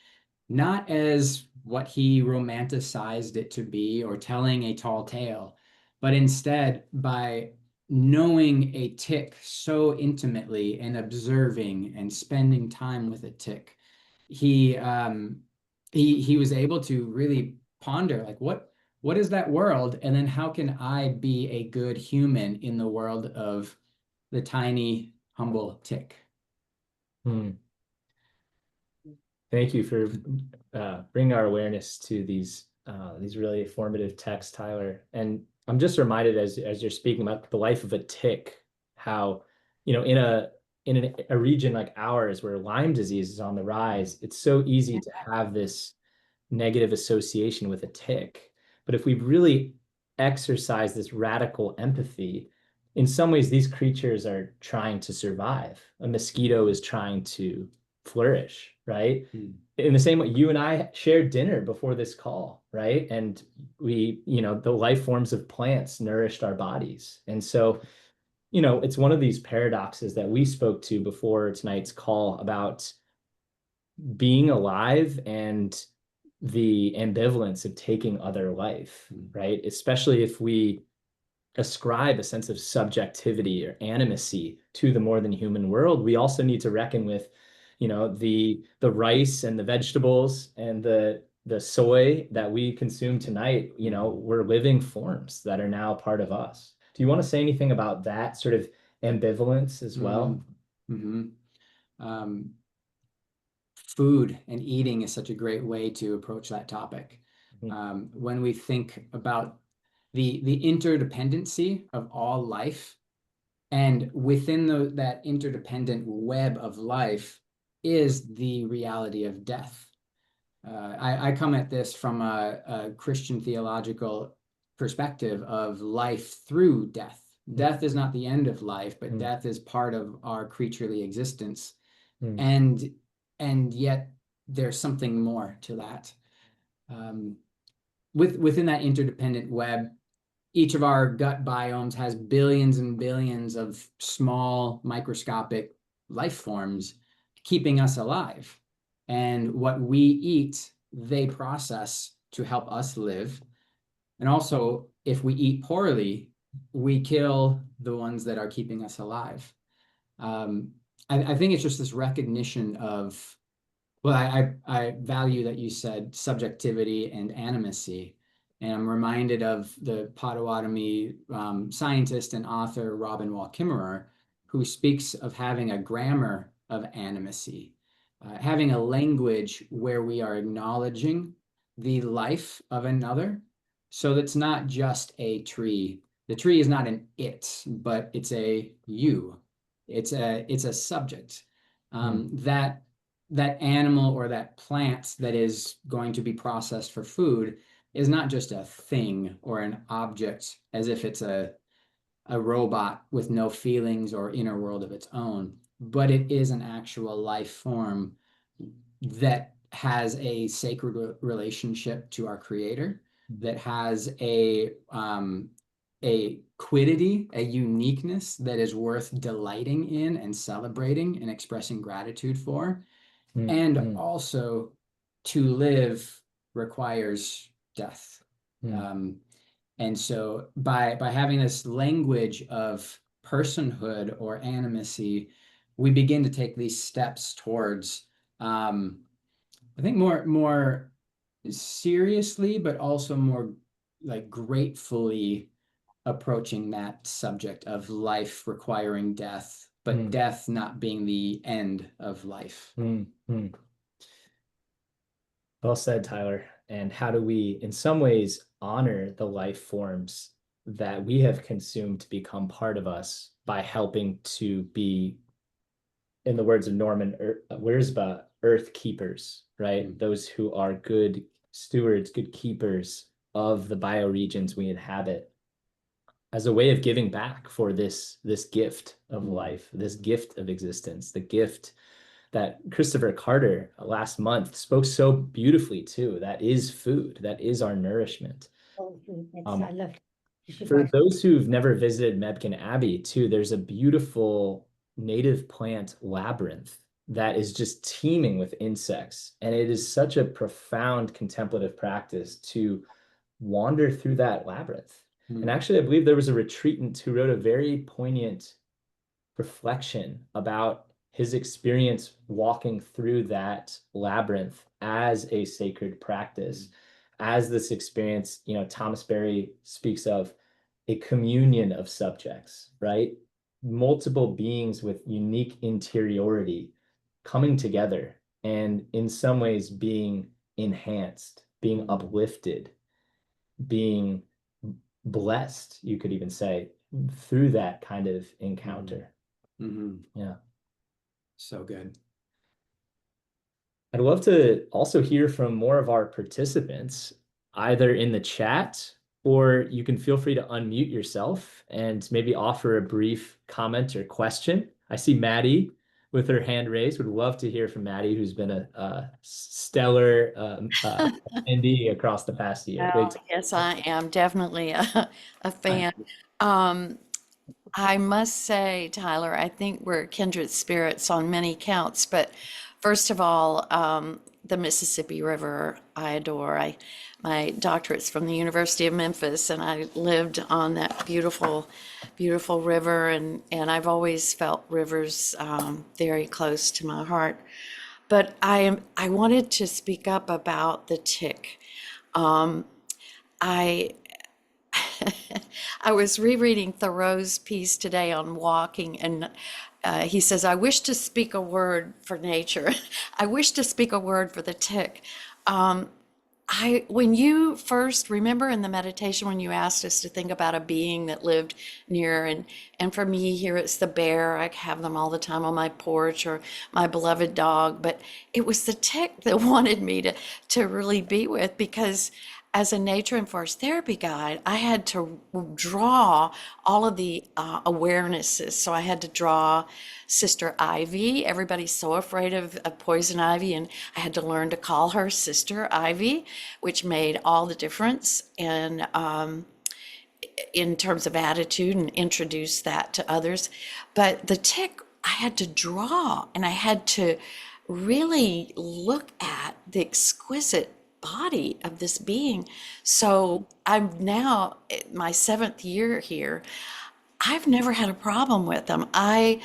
not as what he romanticized it to be or telling a tall tale, but instead by knowing a tick so intimately and observing and spending time with a tick, he was able to really ponder, like, what is that world, and then how can I be a good human in the world of the tiny, humble tick? Thank you for bringing our awareness to these really formative texts, Tyler. And I'm just reminded as you're speaking about the life of a tick, how, you know, in a region like ours where Lyme disease is on the rise, it's so easy to have this negative association with a tick. But if we really exercise this radical empathy, in some ways, these creatures are trying to survive. A mosquito is trying to flourish, right? In the same way, you and I shared dinner before this call, right? And we, you know, the life forms of plants nourished our bodies. And so, you know, it's one of these paradoxes that we spoke to before tonight's call about being alive and the ambivalence of taking other life, right? Especially if we ascribe a sense of subjectivity or animacy to the more than human world, we also need to reckon with, you know, the rice and the vegetables and the soy that we consume tonight. You know, we're living forms that are now part of us. Do you want to say anything about that sort of ambivalence as well? Food and eating is such a great way to approach that topic. When we think about the interdependency of all life, and within that interdependent web of life is the reality of death. I come at this from a Christian theological perspective of life through death. Death is not the end of life, but death is part of our creaturely existence. And yet there's something more to that. Within that interdependent web, each of our gut biomes has billions and billions of small microscopic life forms keeping us alive. And what we eat, they process to help us live. And also, if we eat poorly, we kill the ones that are keeping us alive. I think it's just this recognition of, well, I value that you said subjectivity and animacy. And I'm reminded of the Potawatomi scientist and author Robin Wall Kimmerer, who speaks of having a grammar of animacy, having a language where we are acknowledging the life of another. So that's not just a tree. The tree is not an it, but it's a you. It's a subject. That animal or that plant that is going to be processed for food is not just a thing or an object as if it's a robot with no feelings or inner world of its own, but it is an actual life form that has a sacred relationship to our creator, that has a quiddity, a uniqueness that is worth delighting in and celebrating and expressing gratitude for. And also, to live requires death. And so by having this language of personhood or animacy, we begin to take these steps towards, I think, more seriously, but also more like gratefully approaching that subject of life requiring death, but death not being the end of life. Well said, Tyler. And how do we, in some ways, honor the life forms that we have consumed to become part of us by helping to be, in the words of Norman Wiersbe, earth keepers, right? Those who are good stewards, good keepers of the bioregions we inhabit, as a way of giving back for this gift of life, this gift of existence, the gift that Christopher Carter last month spoke so beautifully to. That is food. That is our nourishment. I love For those who've never visited Mebkin Abbey too, there's a beautiful native plant labyrinth that is just teeming with insects. And it is such a profound contemplative practice to wander through that labyrinth. And actually, I believe there was a retreatant who wrote a very poignant reflection about his experience walking through that labyrinth as a sacred practice, as this experience, Thomas Berry speaks of a communion of subjects, right? Multiple beings with unique interiority coming together and in some ways being enhanced, being uplifted, being blessed, you could even say, through that kind of encounter. Yeah. So good. I'd love to also hear from more of our participants, either in the chat, or you can feel free to unmute yourself and maybe offer a brief comment or question. I see Maddie with her hand raised. Would love to hear from Maddie, who's been a stellar attendee across the past year. Oh, yes, I am definitely a fan. I must say, Tyler, I think we're kindred spirits on many counts. But first of all, the Mississippi River, I adore. My doctorate's from the University of Memphis, and I lived on that beautiful, beautiful river. And I've always felt rivers very close to my heart. But I wanted to speak up about the tick. I I was rereading Thoreau's piece today on walking, and he says, I wish to speak a word for nature. I wish to speak a word for the tick. When you first remember in the meditation, when you asked us to think about a being that lived near, and for me here, it's the bear. I have them all the time on my porch, or my beloved dog, but it was the tick that wanted me to really be with, because as a nature and forest therapy guide, I had to draw all of the awarenesses. So I had to draw Sister Ivy. Everybody's so afraid of poison ivy, and I had to learn to call her Sister Ivy, which made all the difference in terms of attitude, and introduce that to others. But the tick, I had to draw, and I had to really look at the exquisite body of this being. So I'm now my 7th year here. I've never had a problem with them. I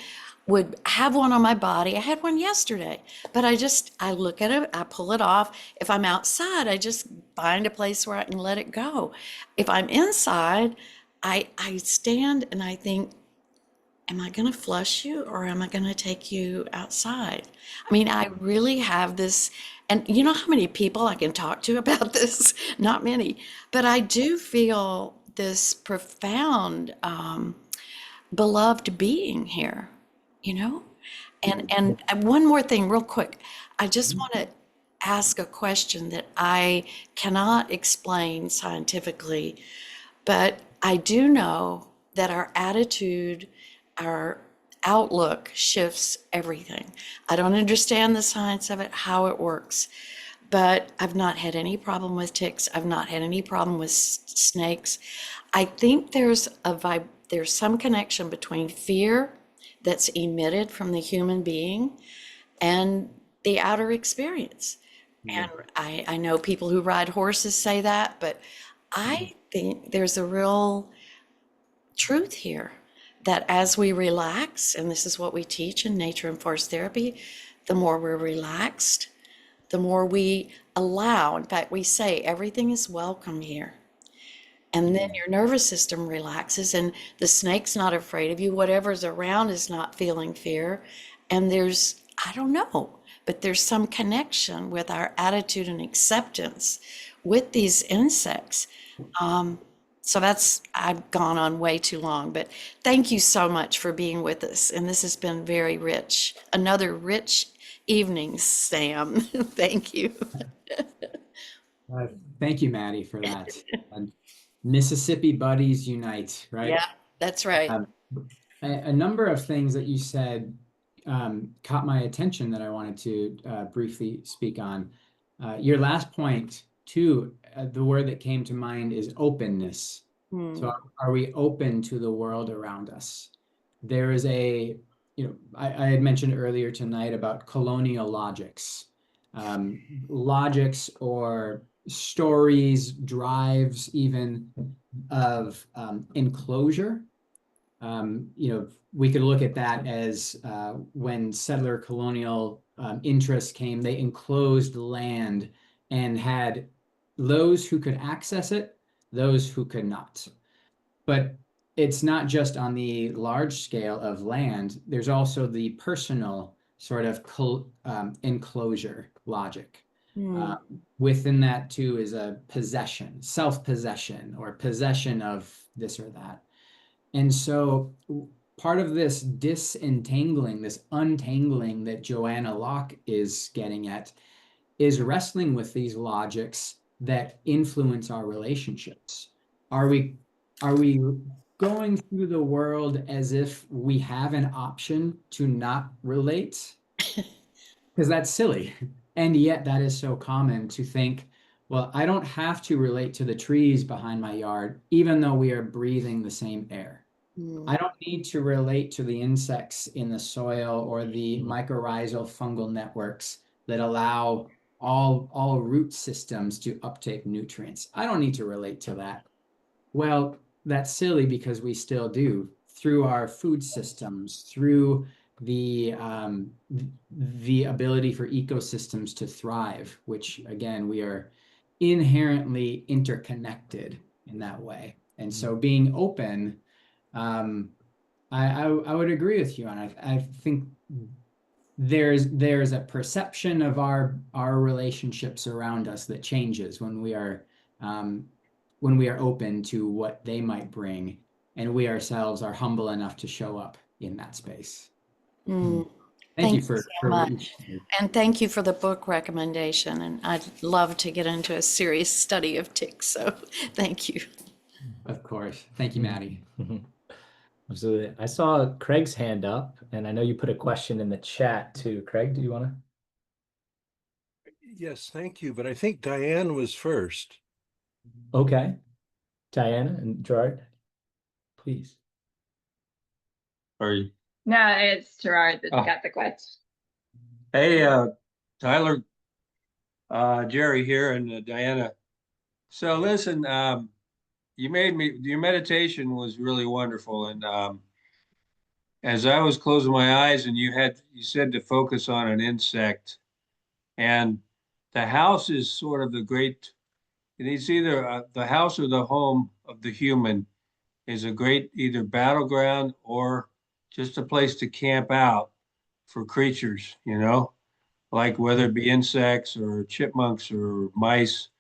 would have one on my body. I had one yesterday, but I look at it, I pull it off. If I'm outside, I just find a place where I can let it go. If I'm inside, I stand and I think, am I going to flush you, or am I going to take you outside? I mean, I really have this, and you know how many people I can talk to about this? Not many, but I do feel this profound beloved being here, you know? And one more thing real quick. I just want to ask a question that I cannot explain scientifically, but I do know that our attitude, our outlook shifts everything. I don't understand the science of it, how it works, but I've not had any problem with ticks. I've not had any problem with snakes. I think there's some connection between fear that's emitted from the human being and the outer experience. And I know people who ride horses say that, but I think there's a real truth here, that as we relax, and this is what we teach in nature and forest therapy, the more we're relaxed, the more we allow. In fact, we say everything is welcome here. And then your nervous system relaxes, and the snake's not afraid of you. Whatever's around is not feeling fear. And there's, I don't know, but there's some connection with our attitude and acceptance with these insects. So I've gone on way too long, but thank you so much for being with us. And this has been very rich. Another rich evening, Sam. Thank you. Thank you, Maddie, for that. Mississippi buddies unite, right? Yeah, that's right. A number of things that you said caught my attention that I wanted to briefly speak on. Your last point, too, the word that came to mind is openness. So are we open to the world around us? There is a I had mentioned earlier tonight about colonial logics. Logics or stories, drives even of enclosure. We could look at that as when settler colonial interests came, they enclosed land and had those who could access it, those who could not. But it's not just on the large scale of land, there's also the personal sort of enclosure logic. Within that too is a possession, self-possession, or possession of this or that. And so part of this disentangling, this untangling that Joanna Locke is getting at is wrestling with these logics that influence our relationships. Are we going through the world as if we have an option to not relate? Because that's silly. And yet that is so common to think, well, I don't have to relate to the trees behind my yard, even though we are breathing the same air. I don't need to relate to the insects in the soil or the mycorrhizal fungal networks that allow all root systems to uptake nutrients. I don't need to relate to that. Well, that's silly because we still do through our food systems, through the ability for ecosystems to thrive, which again, we are inherently interconnected in that way. And so being open, I would agree with you. And I think there's a perception of our relationships around us that changes when we are open to what they might bring, and we ourselves are humble enough to show up in that space. Thank you for so what much. you shared. And thank you for the book recommendation. And I'd love to get into a serious study of ticks. So thank you. Of course. Thank you, Maddie. Absolutely. I saw Craig's hand up, and I know you put a question in the chat too. Craig, do you want to? Yes, thank you. But I think Diane was first. Okay. Diana and Gerard, please. Are you? No, it's Gerard that's got the question. Hey, Tyler, Jerry here, and Diana. So listen, your meditation was really wonderful. And as I was closing my eyes and you said to focus on an insect, and the house is sort of it's either the house or the home of the human is a great either battleground or just a place to camp out for creatures, like whether it be insects or chipmunks or mice.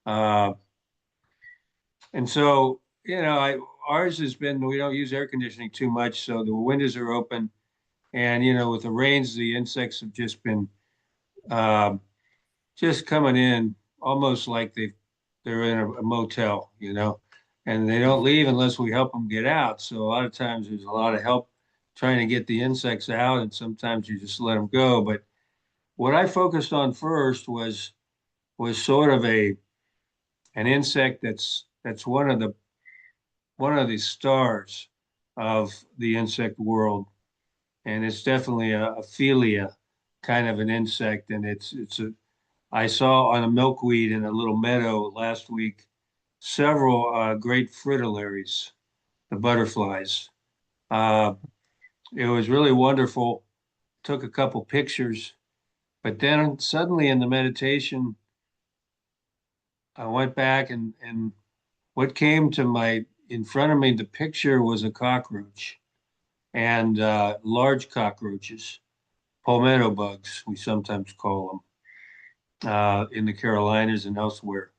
And so, ours has been, we don't use air conditioning too much, so the windows are open. And, with the rains, the insects have just been just coming in almost like they're in a motel, and they don't leave unless we help them get out. So a lot of times there's a lot of help trying to get the insects out, and sometimes you just let them go. But what I focused on first was sort of an insect that's one of the stars of the insect world, and it's definitely a Philia kind of an insect, and I saw on a milkweed in a little meadow last week several great fritillaries, the butterflies. It was really wonderful. Took a couple pictures, but then suddenly in the meditation, I went back and what came in front of me, the picture was a cockroach and large cockroaches, palmetto bugs, we sometimes call them in the Carolinas and elsewhere.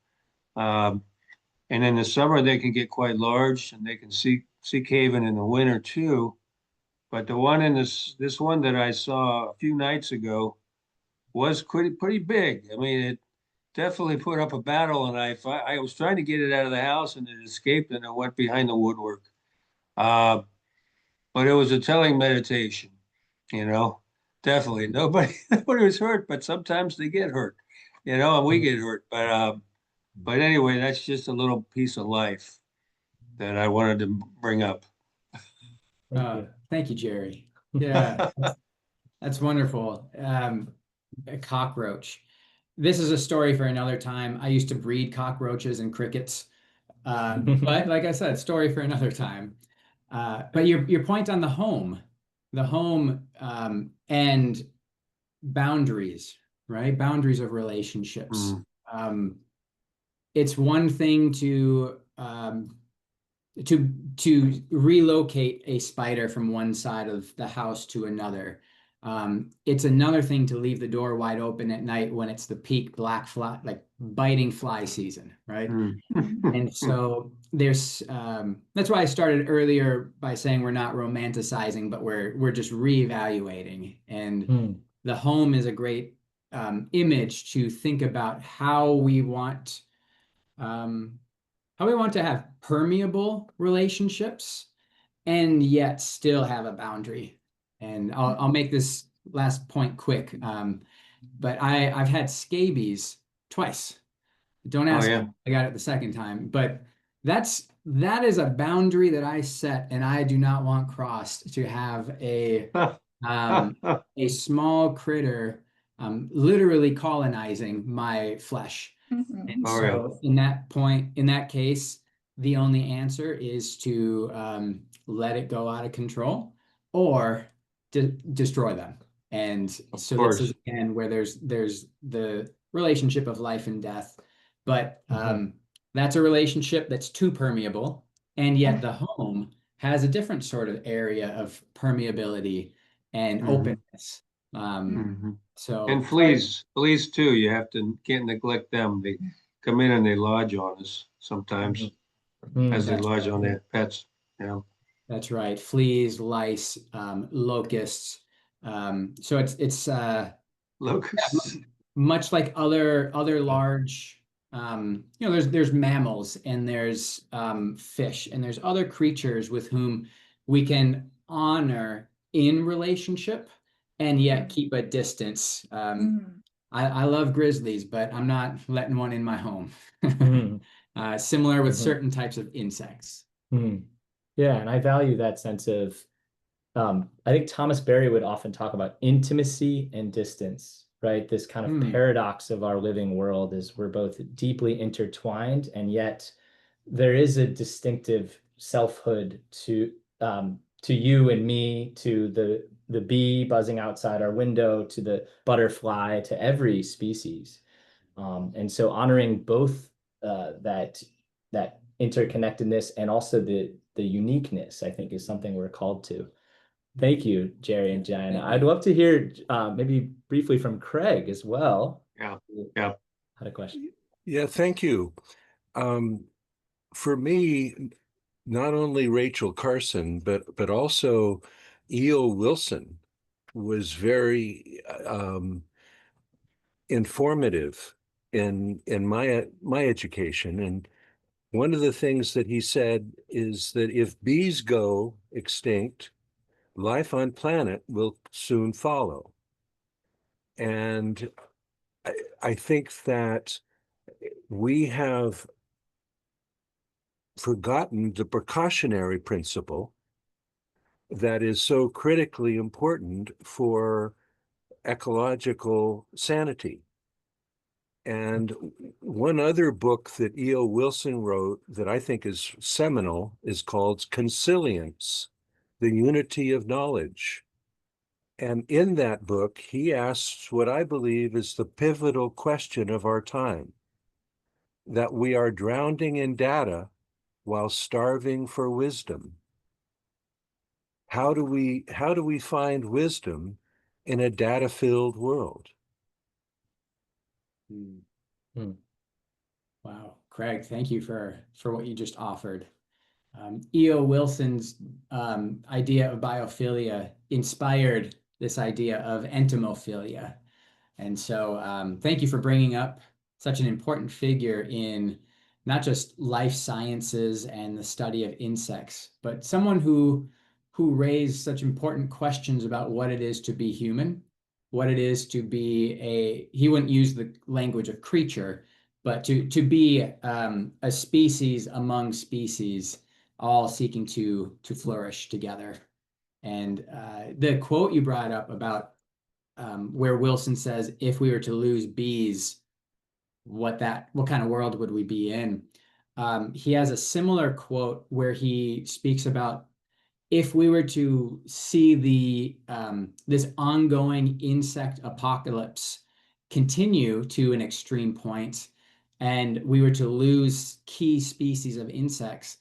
And in the summer, they can get quite large, and they can sea cave in the winter too. But the one in this one that I saw a few nights ago was pretty big. I mean, it definitely put up a battle, and I was trying to get it out of the house, and it escaped, and it went behind the woodwork. But it was a telling meditation, Definitely nobody was hurt, but sometimes they get hurt, and we get hurt. But anyway, that's just a little piece of life that I wanted to bring up. Thank you, Jerry. Yeah, that's wonderful. A cockroach. This is a story for another time. I used to breed cockroaches and crickets. But like I said, story for another time. But your point on the home and boundaries, right? Boundaries of relationships. Mm. It's one thing to relocate a spider from one side of the house to another. It's another thing to leave the door wide open at night when it's the peak black fly, like biting fly season, right? Mm. And so there's that's why I started earlier by saying we're not romanticizing, but we're just reevaluating. And the home is a great image to think about how we want to have permeable relationships and yet still have a boundary. And I'll make this last point quick. But I've had scabies twice. Don't Oh, ask yeah. me. I got it the second time, but that is a boundary that I set, and I do not want crossed to have a small critter literally colonizing my flesh. Mhm. And Oh, yeah. so in that case, the only answer is to let it go out of control or destroy them. And Of so this is course. again where there's the relationship of life and death, but that's a relationship that's too permeable, and yet the home has a different sort of area of permeability and Mhm. openness. Mhm. So And fleas too. You can't neglect them. They come in and they lodge on us sometimes, as they That's lodge right. on their pets. Yeah. That's right. Fleas, lice, locusts. So it's Locusts. much like other large there's mammals and there's fish and there's other creatures with whom we can honor in relationship and yet keep a distance. I love grizzlies, but I'm not letting one in my home. Similar with certain types of insects. Yeah, and I value that sense of I think Thomas Berry would often talk about intimacy and distance, right? This kind of paradox of our living world is we're both deeply intertwined, and yet there is a distinctive selfhood to you and me, to the bee buzzing outside our window, to the butterfly, to every species. And so honoring both that interconnectedness and also the uniqueness, I think, is something we're called to. Thank you, Jerry and Diana. I'd love to hear maybe briefly from Craig as well. Yeah. Had a question. Yeah, thank you. For me, not only Rachel Carson, but also E.O. Wilson was very informative in my education. And one of the things that he said is that if bees go extinct, life on planet will soon follow. And I think that we have forgotten the precautionary principle that is so critically important for ecological sanity. And one other book that E.O. Wilson wrote that I think is seminal is called Consilience, the Unity of Knowledge. And in that book, he asks what I believe is the pivotal question of our time, that we are drowning in data while starving for wisdom. How do we find wisdom in a data-filled world? Wow, Craig, thank you for what you just offered. E.O. Wilson's idea of biophilia inspired this idea of entomophilia. And so thank you for bringing up such an important figure in not just life sciences and the study of insects, but someone who raised such important questions about what it is to be human, what it is to be he wouldn't use the language of creature, but to be a species among species, all seeking to flourish together. And the quote you brought up about where Wilson says, if we were to lose bees, what kind of world would we be in? He has a similar quote where he speaks about if we were to see this ongoing insect apocalypse continue to an extreme point, and we were to lose key species of insects,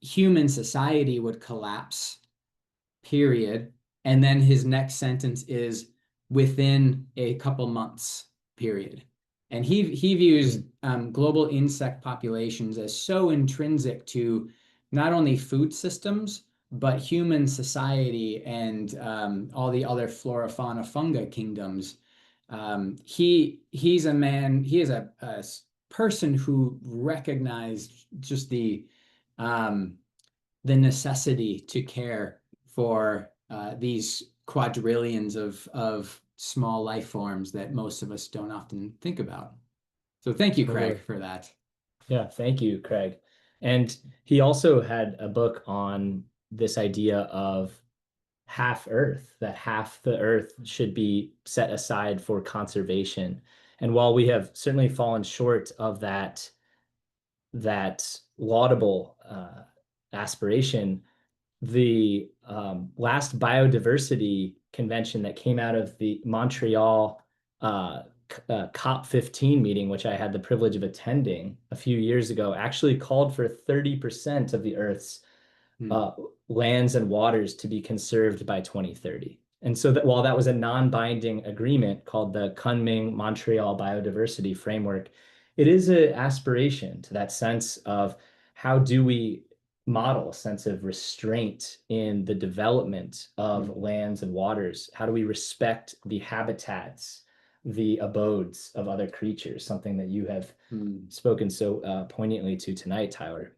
human society would collapse, period. And then his next sentence is within a couple months, period. And he views global insect populations as so intrinsic to not only food systems, but human society and all the other flora, fauna, fungi kingdoms. He's a person who recognized just the necessity to care for these quadrillions of small life forms that most of us don't often think about. So thank you, Craig, for that. Yeah, thank you, Craig. And he also had a book on this idea of half Earth, that half the Earth should be set aside for conservation. And while we have certainly fallen short of that laudable aspiration, the last biodiversity convention that came out of the Montreal COP15 meeting, which I had the privilege of attending a few years ago, actually called for 30% of the Earth's lands and waters to be conserved by 2030. And so that while that was a non-binding agreement called the Kunming-Montreal Biodiversity Framework, it is an aspiration to that sense of how do we model a sense of restraint in the development of lands and waters? How do we respect the habitats, the abodes of other creatures, something that you have spoken so poignantly to tonight, Tyler.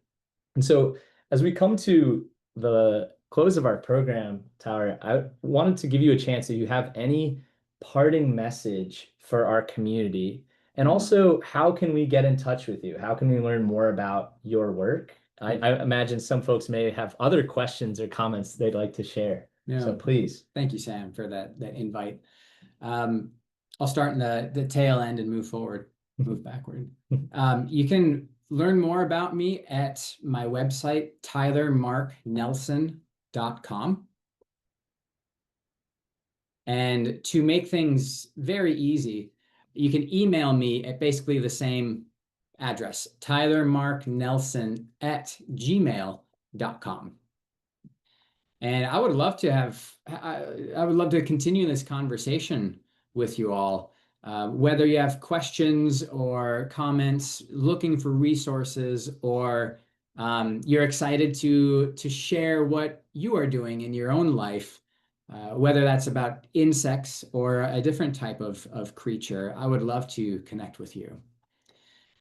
And so as we come to the close of our program, Tyler, I wanted to give you a chance if you have any parting message for our community, and also how can we get in touch with you? How can we learn more about your work? I imagine some folks may have other questions or comments they'd like to share. Yeah. So please. Thank you, Sam, for that invite. I'll start in the tail end and move backward. You can learn more about me at my website, tylermarknelson.com. And to make things very easy, you can email me at basically the same address, tylermarknelson@gmail.com. And I would love to continue this conversation with you all. Whether you have questions or comments, looking for resources, or you're excited to share what you are doing in your own life, whether that's about insects or a different type of creature, I would love to connect with you.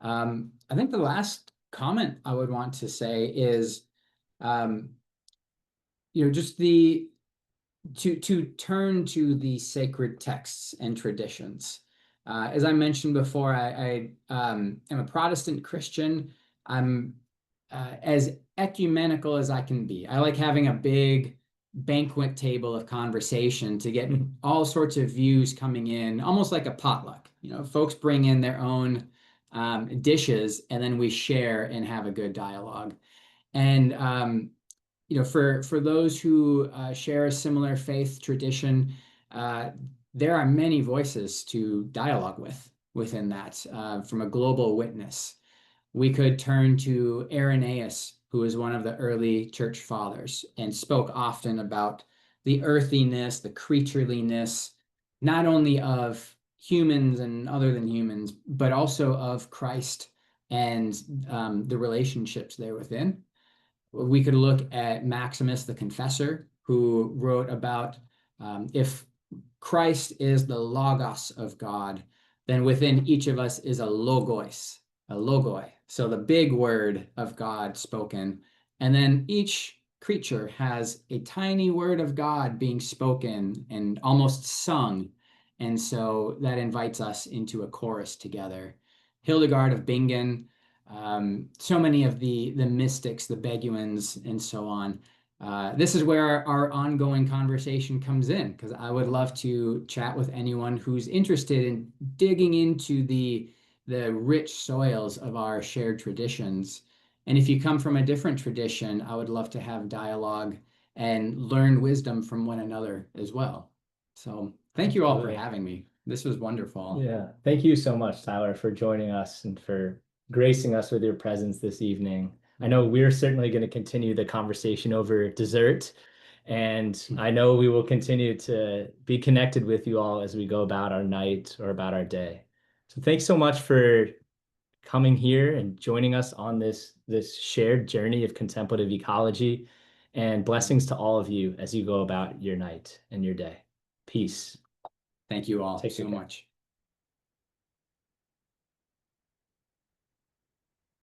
I think the last comment I would want to say is, just to turn to the sacred texts and traditions. As I mentioned before, I am a Protestant Christian. I'm as ecumenical as I can be. I like having a big banquet table of conversation to get all sorts of views coming in, almost like a potluck. Folks bring in their own dishes, and then we share and have a good dialogue. And for those who share a similar faith tradition, there are many voices to dialogue within that, from a global witness. We could turn to Irenaeus, who is one of the early church fathers and spoke often about the earthiness, the creatureliness, not only of humans and other than humans, but also of Christ and the relationships there within. We could look at Maximus the Confessor, who wrote about if Christ is the logos of God, then within each of us is a logos, a logoi. So the big word of God spoken. And then each creature has a tiny word of God being spoken and almost sung. And so that invites us into a chorus together. Hildegard of Bingen, so many of the mystics, the Beguines, and so on, This is where our ongoing conversation comes in, because I would love to chat with anyone who's interested in digging into the rich soils of our shared traditions. And if you come from a different tradition, I would love to have dialogue and learn wisdom from one another as well. So thank you all for Absolutely. having me. This was wonderful. Yeah, thank you so much, Tyler, for joining us and for gracing us with your presence this evening. I know we're certainly going to continue the conversation over dessert, and I know we will continue to be connected with you all as we go about our night or about our day. So thanks so much for coming here and joining us on this shared journey of contemplative ecology, and blessings to all of you as you go about your night and your day. Peace. Thank you all Take so care. much.